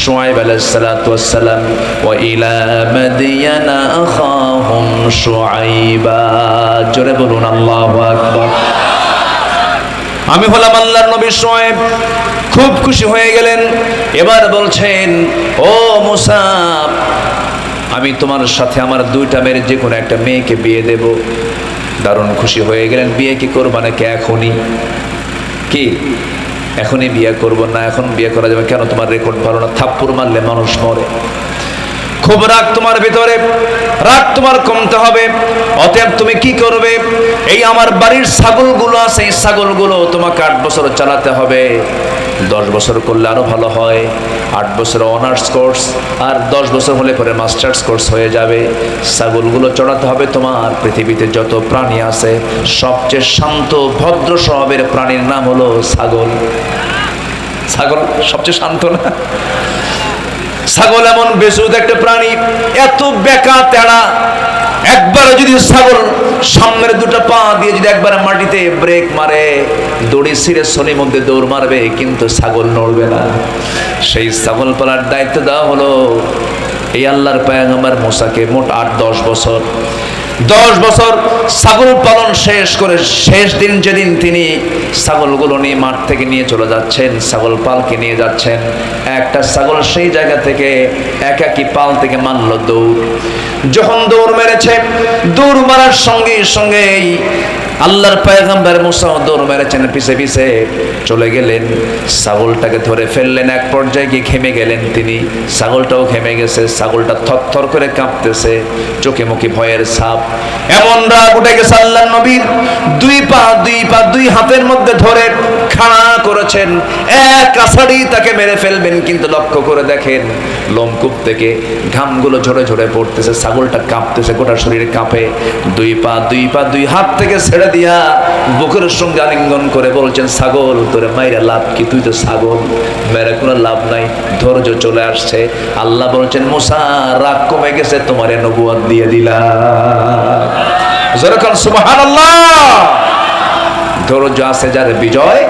S1: শুআয়ব আলাইহিস সালাতু ওয়াস সালাম। ওয়া ইলা মাদিয়ানা আখাহুম শুআয়বা, জোরে বলুন আল্লাহু আকবার। আমি হলাম আল্লাহর নবী শুআয়ব। খুব খুশি হয়ে গেলেন। এবার বলছেন, ও মুসা, আমি তোমার সাথে আমার দুইটা মেয়ের যে কোনো একটা মেয়েকে বিয়ে দেব। দারুণ খুশি হয়ে গেলেন। বিয়ে কি করবা নাকি এখনই? কি এখনই বিয়ে করব? না, এখন বিয়ে করা যাবে কেন? তোমার রেকর্ড ভালো না, থাপ্পড় মারলে মানুষ মরে। খুব রাগ তোমার ভিতরে, রাগ তোমার কমতে হবে। অতএব তুমি কি করবে? এই আমার বাড়ির ছাগলগুলো আছে, এই ছাগলগুলো তোমাকে 8 বছর চালাতে হবে। 10 বছর করলে আরো ভালো হয়। 8 বছর অনার্স কোর্স, আর 10 বছর হলে পরে মাস্টার্স কোর্স হয়ে যাবে। ছাগলগুলো চড়াতে হবে তোমার। পৃথিবীতে যত প্রাণী আছে সবচেয়ে শান্ত ভদ্র স্বভাবের প্রাণীর নাম হলো ছাগল। ছাগল সবচেয়ে শান্ত না? ছাগল এমন বেসুদ একটা প্রাণী, এত বেকা তেড়া। একবার যদি ছাগল সামনের দুটো পা দিয়ে যদি একবার মাটিতে ব্রেক মারে, দড়ি ছিঁড়ে শনির মধ্যে দৌড় মারবে, কিন্তু ছাগল নড়বে না। সেই ছাগল পালার দায়িত্ব দেওয়া হলো এই আল্লাহর পয়গম্বর মুসাকে। মোট 8-10 বছর। 10 বছর ছাগল পালন শেষ করে শেষ দিন যেদিন তিনি ছাগলগুলো নিয়ে মাঠ থেকে নিয়ে চলে যাচ্ছেন, ছাগল পালকে নিয়ে যাচ্ছেন, একটা ছাগল সেই জায়গা থেকে একাকি পাল থেকে মারল দৌড়। যখন দৌড় মেরেছে, দৌড় মারার সঙ্গে সঙ্গেই আল্লাহর পয়গম্বর মুসা দৌড় মেরেছেন, পিছে পিছে চলে গেলেন, ছাগলটাকে ধরে ফেললেন। এক পর্যায়ে গিয়ে ঘেমে গেলেন তিনি, ছাগলটাও ঘেমে গেছে। ছাগলটা থরথর করে কাঁপতেছে, চোখে মুখে ভয়ের ছাপ। এমন রাগ উঠে গেছে আল্লাহর নবীর, দুই পা দুই হাতের মধ্যে ধরে খাড়া করেছেন, এক আছাড়েই তাকে মেরে ফেলবেন। কিন্তু লক্ষ্য করে দেখেন, লোমকূপ থেকে ঘামগুলো ঝরে ঝরে পড়তেছে, ছাগলটা কাঁপতেছে, গোটা শরীরে কাঁপে। দুই পা দুই হাত থেকে ছেড়ে দিয়া বুকের সঙ্গে আলিঙ্গন করে বলছেন, ছাগল তোরে মাইরা লাভ কি? তুই তো ছাগল, মেরে কোনো লাভ নাই। ধৈর্য চলে আসছে। আল্লাহ বলছেন, মুসা রাগ কমে গেছে, তোমার নবুয়ত দিয়ে দিলাম। যেরকম সুবহানাল্লাহ। ধৈর্য আছে যার বিজয়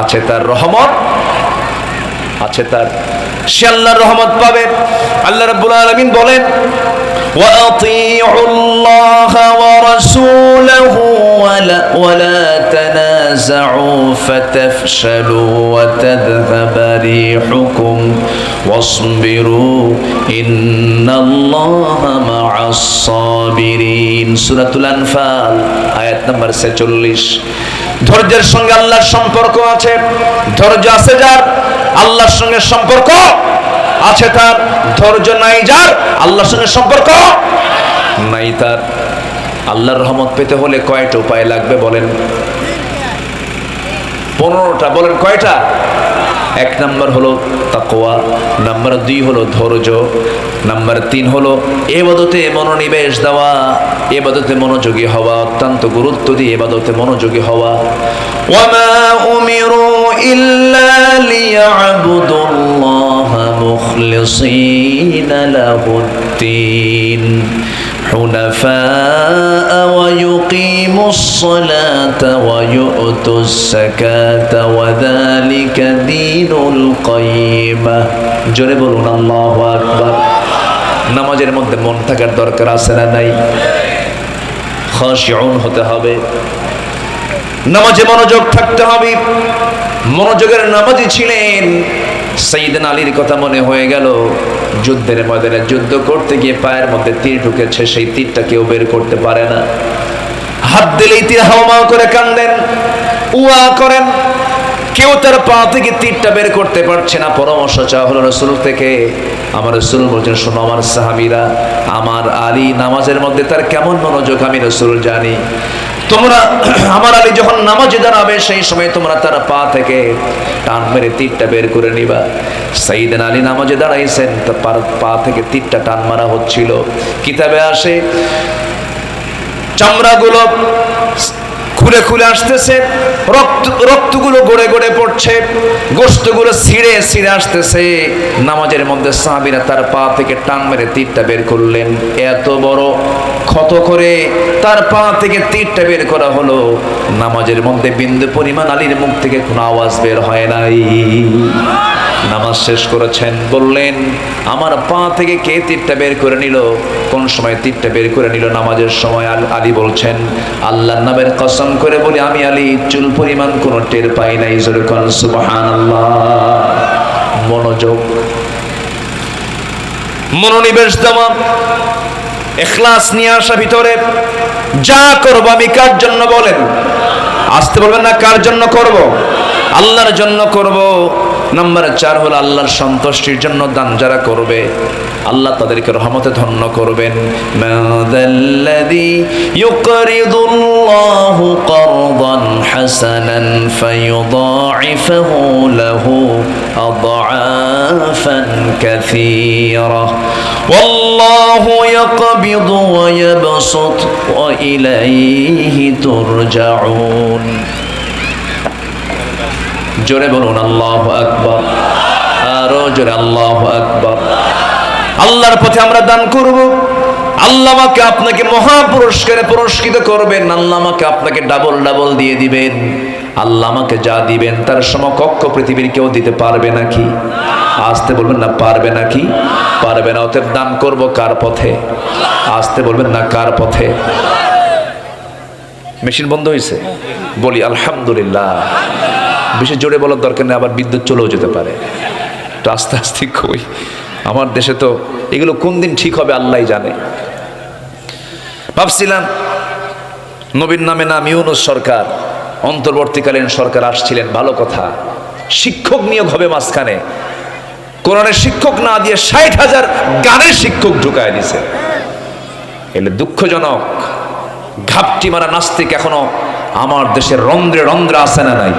S1: আছে, তার রহমত আছে, তার সে আল্লাহর রহমত পাবে। আল্লাহ রাব্বুল আলামিন বলেন, وأطيعوا الله ورسوله ولا تنازعوا فتفشلوا وتذهب ريحكم واصبروا إن الله مع الصابرين। সূরাতুল আনফাল আয়াত নম্বর 46। ধৈর্যের সঙ্গে আল্লাহর সম্পর্ক আছে। ধৈর্য আছে যার, আল্লাহর সঙ্গে সম্পর্ক আছে তার। ধৈর্য নাই যার, আল্লাহর সঙ্গে সম্পর্ক নাই তার। আল্লাহর রহমত পেতে হলে কয়টা উপায় লাগবে বলেন? 15টা। বলেন কয়টা? এক নাম্বার হলো তাকওয়া, নাম্বার 2 হলো ধৈর্য, নাম্বার 3 হলো ইবাদতে মনোনিবেশ দেওয়া, ইবাদতে মনোযোগী হওয়া, অত্যন্ত গুরুত্ব দিয়ে ইবাদতে মনোযোগী হওয়া। ওয়ামা উমিরু ইল্লা লিয়াবুদুল্লাহা মুখলিসিনা লাহুদ্দিন حنفاء ويقيموا الصلاة ويؤتوا الزكاة وذلك دين القيمة জোরে বলুন আল্লাহু আকবার। নামাজের মধ্যে মন থাকার দরকার আছে না নাই? খাশিউন হতে হবে, নামাজে মনোযোগ থাকতে হবে। মনোযোগের নামাজি ছিলেন। সাইয়েদনা আলীর কথা মনে হয়ে গেল, যুদ্ধের ময়দানে যুদ্ধ করতে গিয়ে পায়ের মধ্যে তীর ঢুকেছে, সেই তীরটা কেউ বের করতে পারে না। হাত দিলেই তীর হাওয়া করে কান্দেন, উয়া করেন, কেউ তার পা থেকে তীরটা বের করতে পারছে না। পরামর্শ চাওয়া হলো রাসূল থেকে। আমার রাসূল বলছেন, শোনো আমার সাহাবীরা, আমার আলী নামাজের মধ্যে তার কেমন মনোযোগ আমি রাসূল জানি। তোমরা আমার আলী যখন নামাজে দাঁড়াবে সেই সময় তোমরা তার পা থেকে টান মেরে তীরটা বের করে নিবা। সাইয়েদনা আলী নামাজে দাঁড়াইছেন, তার পা থেকে তীরটা টান মারা হচ্ছিল। কিতাবে আসে চামড়াগুলো খুলে খুলে আসতেছে, রক্তগুলো গড়ে গড়ে পড়ছে, গোশতগুলো ছিঁড়ে ছিঁড়ে আসতেছে। নামাজের মধ্যে সাহাবীরা তার পা থেকে টান মেরে তীরটা বের করলেন। এত বড় ক্ষত করে তার পা থেকে তীরটা বের করা হলো, নামাজের মধ্যে বিন্দু পরিমাণ আলীর মুখ থেকে কোনো আওয়াজ বের হয় নাই। নামাজ শেষ করেছেন, বললেন, আমার পা থেকে কে তীরটা বের করে নিল? কোন সময় তীরটা বের করে নিল? নামাজের সময়। আলী বলছেন, আল্লাহর নামের কসম করে বলি আমি আলী চুল পরিমাণ কোনো টের পাই নাই। জোরে কোন সুবহানাল্লাহ। মনোযোগ, মনোনিবেশ দেওয়া, ইখলাস নিয়ে আসা ভিতরে। যা করব আমি কার জন্য বলেন? আসতে বলবেন না, কার জন্য করব? আল্লাহর জন্য করব। নাম্বার 4 হলো আল্লাহর সন্তুষ্টির জন্য দান যারা করবে, আল্লাহ তাদেরকে রহমতে ধন্য করবেন। মাযাল্লাযী ইউকরিদুল্লাহু কারদান হাসানান ফায়ুদাঈফুহু লাহু আদআফান কাসীরা ওয়াল্লাহু ইয়াকবিদু ওয়া ইয়াবসুত ওয়া ইলাইহি তুরজাউন। জোরে বলুন আল্লাহু আকবার, আরো জোরে আল্লাহু আকবার। আল্লাহর পথে আমরা দান করব, আল্লাহ আমাকে আপনাকে মহা পুরস্কারে পুরস্কৃত করবেন। আল্লাহ আমাকে আপনাকে ডাবল ডাবল দিয়ে দিবেন। আল্লাহ আমাকে যা দিবেন তার সমকক্ষ পৃথিবীর কেউ দিতে পারবে নাকি? আসতে বলবেন না, পারবে নাকি? পারবে না। অতএব দান করব কার পথে? আসতে বলবেন না, কার পথে? মেশিন বন্ধ হয়েছে, বলি আলহামদুলিল্লাহ। বেশি জোরে বলার দরকার নেই, আবার বিদ্যুৎ চলেও যেতে পারে। তো আস্তে আস্তে কই, আমার দেশে তো এগুলো কোন দিন ঠিক হবে আল্লাহই জানে। ভাবছিলাম নবীর নামে নাম ইউনূস সরকার, অন্তর্বর্তীকালীন সরকার আসছিলেন, ভালো কথা। শিক্ষক নিয়োগ হবে মাঝখানে, কোরআনের শিক্ষক না দিয়ে ৬০,০০০ গানের শিক্ষক ঢুকায় দিছে। এলে দুঃখজনক। ঘাপটি মারা নাস্তিক এখনো আমার দেশের রন্ধ্রে রন্ধ্রে আছে না নাই?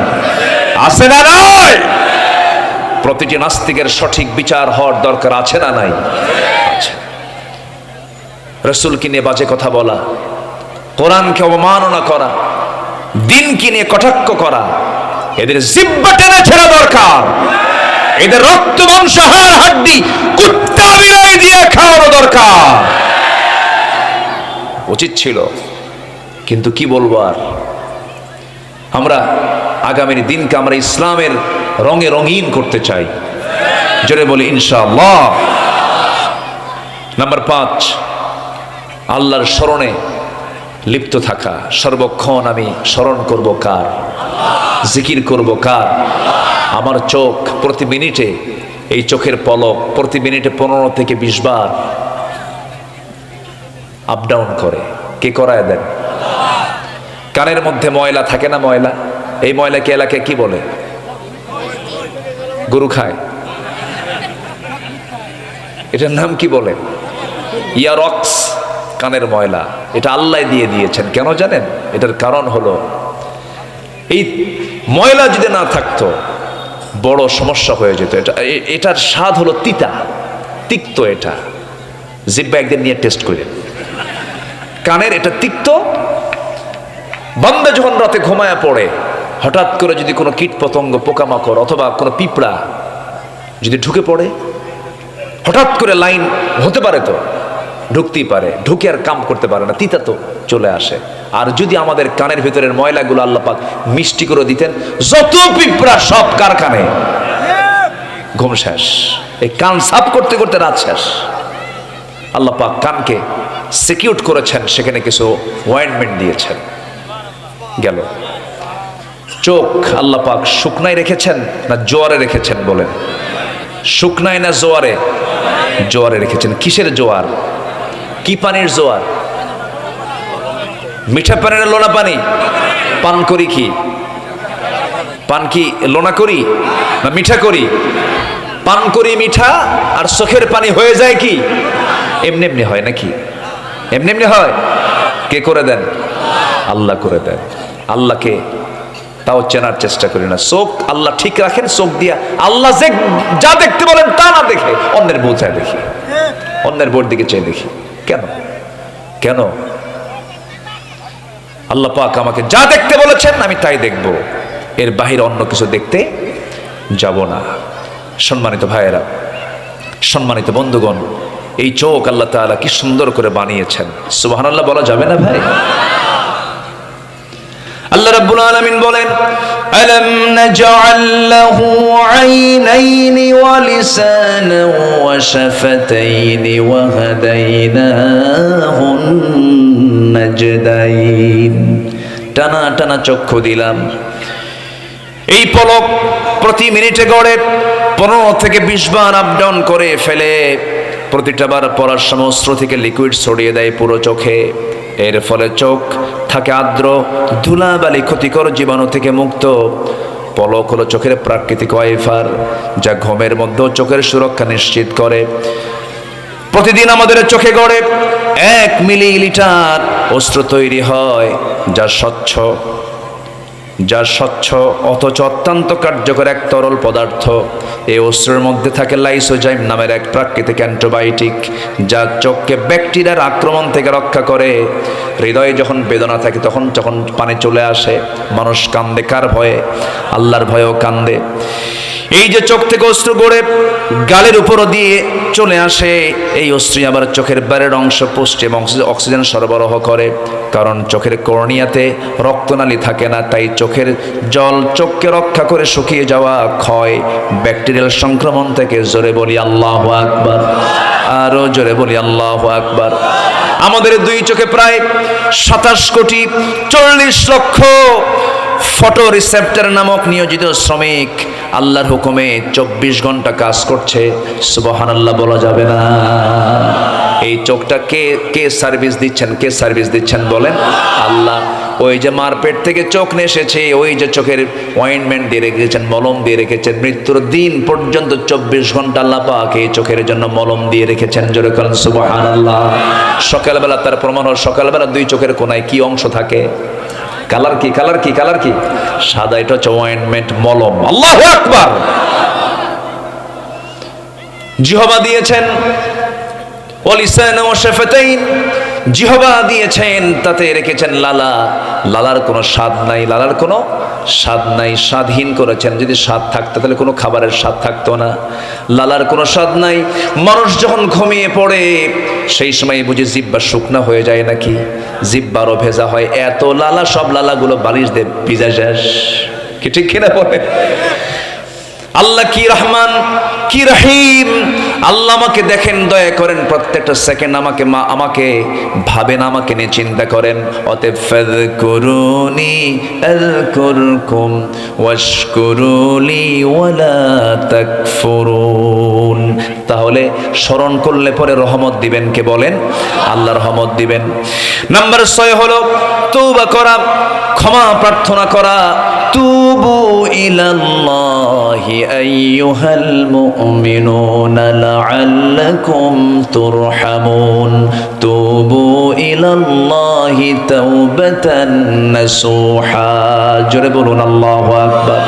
S1: আছে না নাই? প্রতিটি নাস্তিকের সঠিক বিচার হওয়ার দরকার আছে না নাই? আছে। রাসূলকে নিয়ে বাজে কথা বলা, কোরআনকে অবমাননা করা, দিনকে নিয়ে কটাক্ষ করা, এদের জিহ্বা টেনে ছেড়া দরকার। এদের রক্ত মাংস হাড় হাড্ডি কুত্তা বিলাই দিয়ে খাওয়ানো দরকার, উচিত ছিল। কিন্তু কি বলবো আর, আমরা আগামীর দিনকে আমরা ইসলামের রঙে রঙিন করতে চাই। জোরে বলি ইনশাআল্লাহ। নাম্বার 5, আল্লাহর স্মরণে লিপ্ত থাকা। সর্বক্ষণ আমি স্মরণ করব কার? জিকির করব কার? আমার চোখ প্রতি মিনিটে, এই চোখের পলক প্রতি মিনিটে 15 থেকে 20 বার আপ ডাউন করে। কে করায় দেন? কানের মধ্যে ময়লা থাকে না? ময়লা, এই ময়লাকে এলাকায় কি বলে? গরু খায়, এটার নাম কি বলে? ইয়ারক্স, কানের ময়লা। এটা আল্লাহ দিয়ে দিয়েছেন। কেন জানেন? এটার কারণ হলো, এই ময়লা যদি না থাকতো বড় সমস্যা হয়ে যেত। এটার স্বাদ হলো তিতা, তিক্ত। এটা জিহ্বা একদিন নিয়ে টেস্ট করে, কানের এটা তিক্ত। বান্দা যখন রাতে ঘুমায়া পড়ে, হঠাৎ করে যদি কোনো কীট পতঙ্গ, পোকামাকড় অথবা কোনো পিঁপড়া যদি ঢুকে পড়ে, হঠাৎ করে লাইন হতে পারে, তো ঢুকতেই পারে, ঢুকে আর কাম করতে পারে না, তিতা তো চলে আসে। আর যদি আমাদের কানের ভিতরের ময়লাগুলো আল্লাহ পাক মিষ্টি করে দিতেন, যত পিঁপড়া সব কারখানে, ঘুম শেষ। এই কান সাফ করতে করতে রাত শেষ। আল্লাহ পাক কানকে সিকিউর করেছেন, সেখানে কিছু অয়েন্টমেন্ট দিয়েছেন। গেল চোখ আল্লাহ পাক শুকনায় রেখেছেন না জোয়ারে রেখেছেন? বলেন, শুকনায় না জোয়ারে? জোয়ারে রেখেছেন। কিসের জোয়ার? কি পানির জোয়ার? মিঠা পানি না লোনা পানি? পান করি কি? পান কি লোনা করি না মিঠা করি? পান করি মিঠা, আর চোখের পানি হয়ে যায় কি এমনি এমনি হয় নাকি? এমনি এমনি হয়? কে করে দেন? আল্লাহ করে দেন। আল্লাহকে তাও চেনার চেষ্টা করি না। চোখ আল্লাহ ঠিক রাখেন, চোখ দিয়া আল্লাহ যে যা দেখতে বলেন তা না দেখে অন্যের বউ চাই দেখি, অন্যের বোর দিকে চাই দেখি। কেন? কেন? আল্লাহ পাক আমাকে যা দেখতে বলেছেন আমি তাই দেখব, এর বাহিরে অন্য কিছু দেখতে যাব না। সম্মানিত ভাইয়েরা, সম্মানিত বন্ধুগণ, এই চোখ আল্লাহ তাআলা কি সুন্দর করে বানিয়েছেন। সুবহানাল্লাহ বলা যাবে না ভাই? আল্লাহ রাব্বুল আলামিন বলেন, আলাম নাজআল লাহু আইনাইনি ওয়া লিসানান ওয়া শাফাতাইনি ওয়া হাদাইনাহুন নাজদাইন। টানা টানা চক্ষু দিলাম। এই পলক প্রতি মিনিটে গড়ে 15 থেকে 20 বার আপ ডাউন করে ফেলে। প্রতিটা বার পড়ার সময় অশ্রু থেকে লিকুইড ছড়িয়ে দেয় পুরো চোখে। এর ফলে চোখ থাকে আর্দ্র, ধুলাবালি, ক্ষতিকর জীবাণু থেকে মুক্ত। পলক হলো চোখের প্রাকৃতিক ওয়াইফার, যা ঘুমের মধ্যেও চোখের সুরক্ষা নিশ্চিত করে। প্রতিদিন আমাদের চোখে গড়ে 1 মিলিলিটার অশ্রু তৈরি হয়, যা স্বচ্ছ অথচ অত্যন্ত কার্যকর এক তরল পদার্থ। এই অশ্রুর মধ্যে থাকে লাইসোজাইম নামের এক প্রাকৃতিক অ্যান্টিবায়োটিক, যা চোখকে ব্যাকটেরিয়ার আক্রমণ থেকে রক্ষা করে। হৃদয়ে যখন বেদনা থাকে তখন পানি চলে আসে, মানুষ কান্দে। কার ভয়ে? আল্লাহর ভয়েও কান্দে। এই যে চোখ থেকে অশ্রু গড়ে গালের উপরও দিয়ে চলে আসে, এই অশ্রু আবার চোখের বাইরের অংশ পুষ্টি এবং অক্সিজেন সরবরাহ করে। কারণ চোখের কর্নিয়াতে রক্তনালী থাকে না, তাই চোখের জল চোখকে রক্ষা করে শুকিয়ে যাওয়া, ক্ষয়, ব্যাকটেরিয়াল সংক্রমণ থেকে। জোরে বলি আল্লাহু আকবার, আরো জোরে বলি আল্লাহু আকবার। আমাদের দুই চোখে প্রায় 27 কোটি 40 লক্ষ ফটো রিসেপ্টর নামক নিয়োজিত শ্রমিক আল্লাহর হুকুমে 24 ঘন্টা কাজ করছে। সুবহানাল্লাহ বলা যাবে না? এই চোখটা কে সার্ভিস দিচ্ছেন? কে সার্ভিস দিচ্ছেন বলেন? আল্লাহ। ওই যে মার পেট থেকে চোখ নিয়ে এসেছে, ওই যে চোখের অয়েন্টমেন্ট দিয়ে রেখেছেন, মলম দিয়ে রেখেছেন, মৃত্যুর দিন পর্যন্ত 24 ঘন্টা আল্লাহ পাক এই চোখের জন্য মলম দিয়ে রেখেছেন। জোরে বলেন সুবহানাল্লাহ। সকালবেলা তার প্রমাণ হল, সকালবেলা দুই চোখের কোনায় কি অংশ থাকে? কালার কি? কালার কি? কালার কি? সাদা। এটা হচ্ছে অয়েন্টমেন্ট, মলম। আল্লাহু আকবার। জিহ্বা দিয়েছেন, ওয়ালিসানা ওয়া শাফাতাইন। জিহ্বা দিয়েছেন, তাতে রেখেছেন লালা। লালার কোনো স্বাদ নাই, লালার কোনো স্বাদ নাই, স্বাদহীন করেছেন। যদি স্বাদ থাকতো তাহলে কোনো খাবারের স্বাদ থাকতো না। লালার কোনো স্বাদ নাই। মানুষ যখন ঘুমিয়ে পড়ে সেই সময় বুঝি জিহ্বা শুকনা হয়ে যায় নাকি? জিহ্বারও ভেজা হয়। এত লালা, সব লালাগুলো বালিশ দিয়ে ভিজা শেষ। কি ঠিক কিনা বলে? আল্লাহ কি রহমান, কি রহিম। আল্লাহ আমাকে দেখেন, দয়া করেন, প্রত্যেকটা সেকেন্ড আমাকে ভাবেন, আমাকে নিয়ে চিন্তা করেন। অতএব ফাযকুরুনি আযকুরকুম ওয়াশকুরুলি ওয়ালা তাকফুরুন। তাহলে স্মরণ করলে পরে রহমত দিবেন কে বলেন? আল্লাহ রহমত দিবেন। নাম্বার 6 হলো তওবা করা, ক্ষমা প্রার্থনা করা। তুবু ইলাল্লাহি আইয়ুহাল মুমিনুনা লাআল্লাকুম তুরহামুন। তুবু ইলাল্লাহি তাওবাতান নাসুহা। জোরে বলুন আল্লাহু আকবার।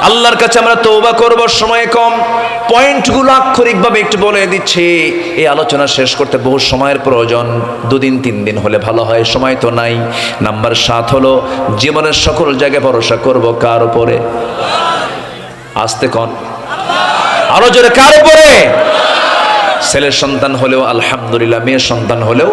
S1: আল্লাহর কাছে আমরা তওবা করব, সময় কম। পয়েন্টগুলো আক্ষরিকভাবে একটু বলে দিচ্ছি, এই আলোচনা শেষ করতে বহু সময়ের প্রয়োজন, 2 দিন 3 দিন হলে ভালো হয়, সময় তো নাই। নাম্বার 7 হলো জীবনের সকল জায়গায় ভরসা করব কার উপরে? আস্তে কোন, আরো জোরে, কার উপরে? ছেলের সন্তান হলেও আলহামদুলিল্লাহ, মেয়ের সন্তান হলেও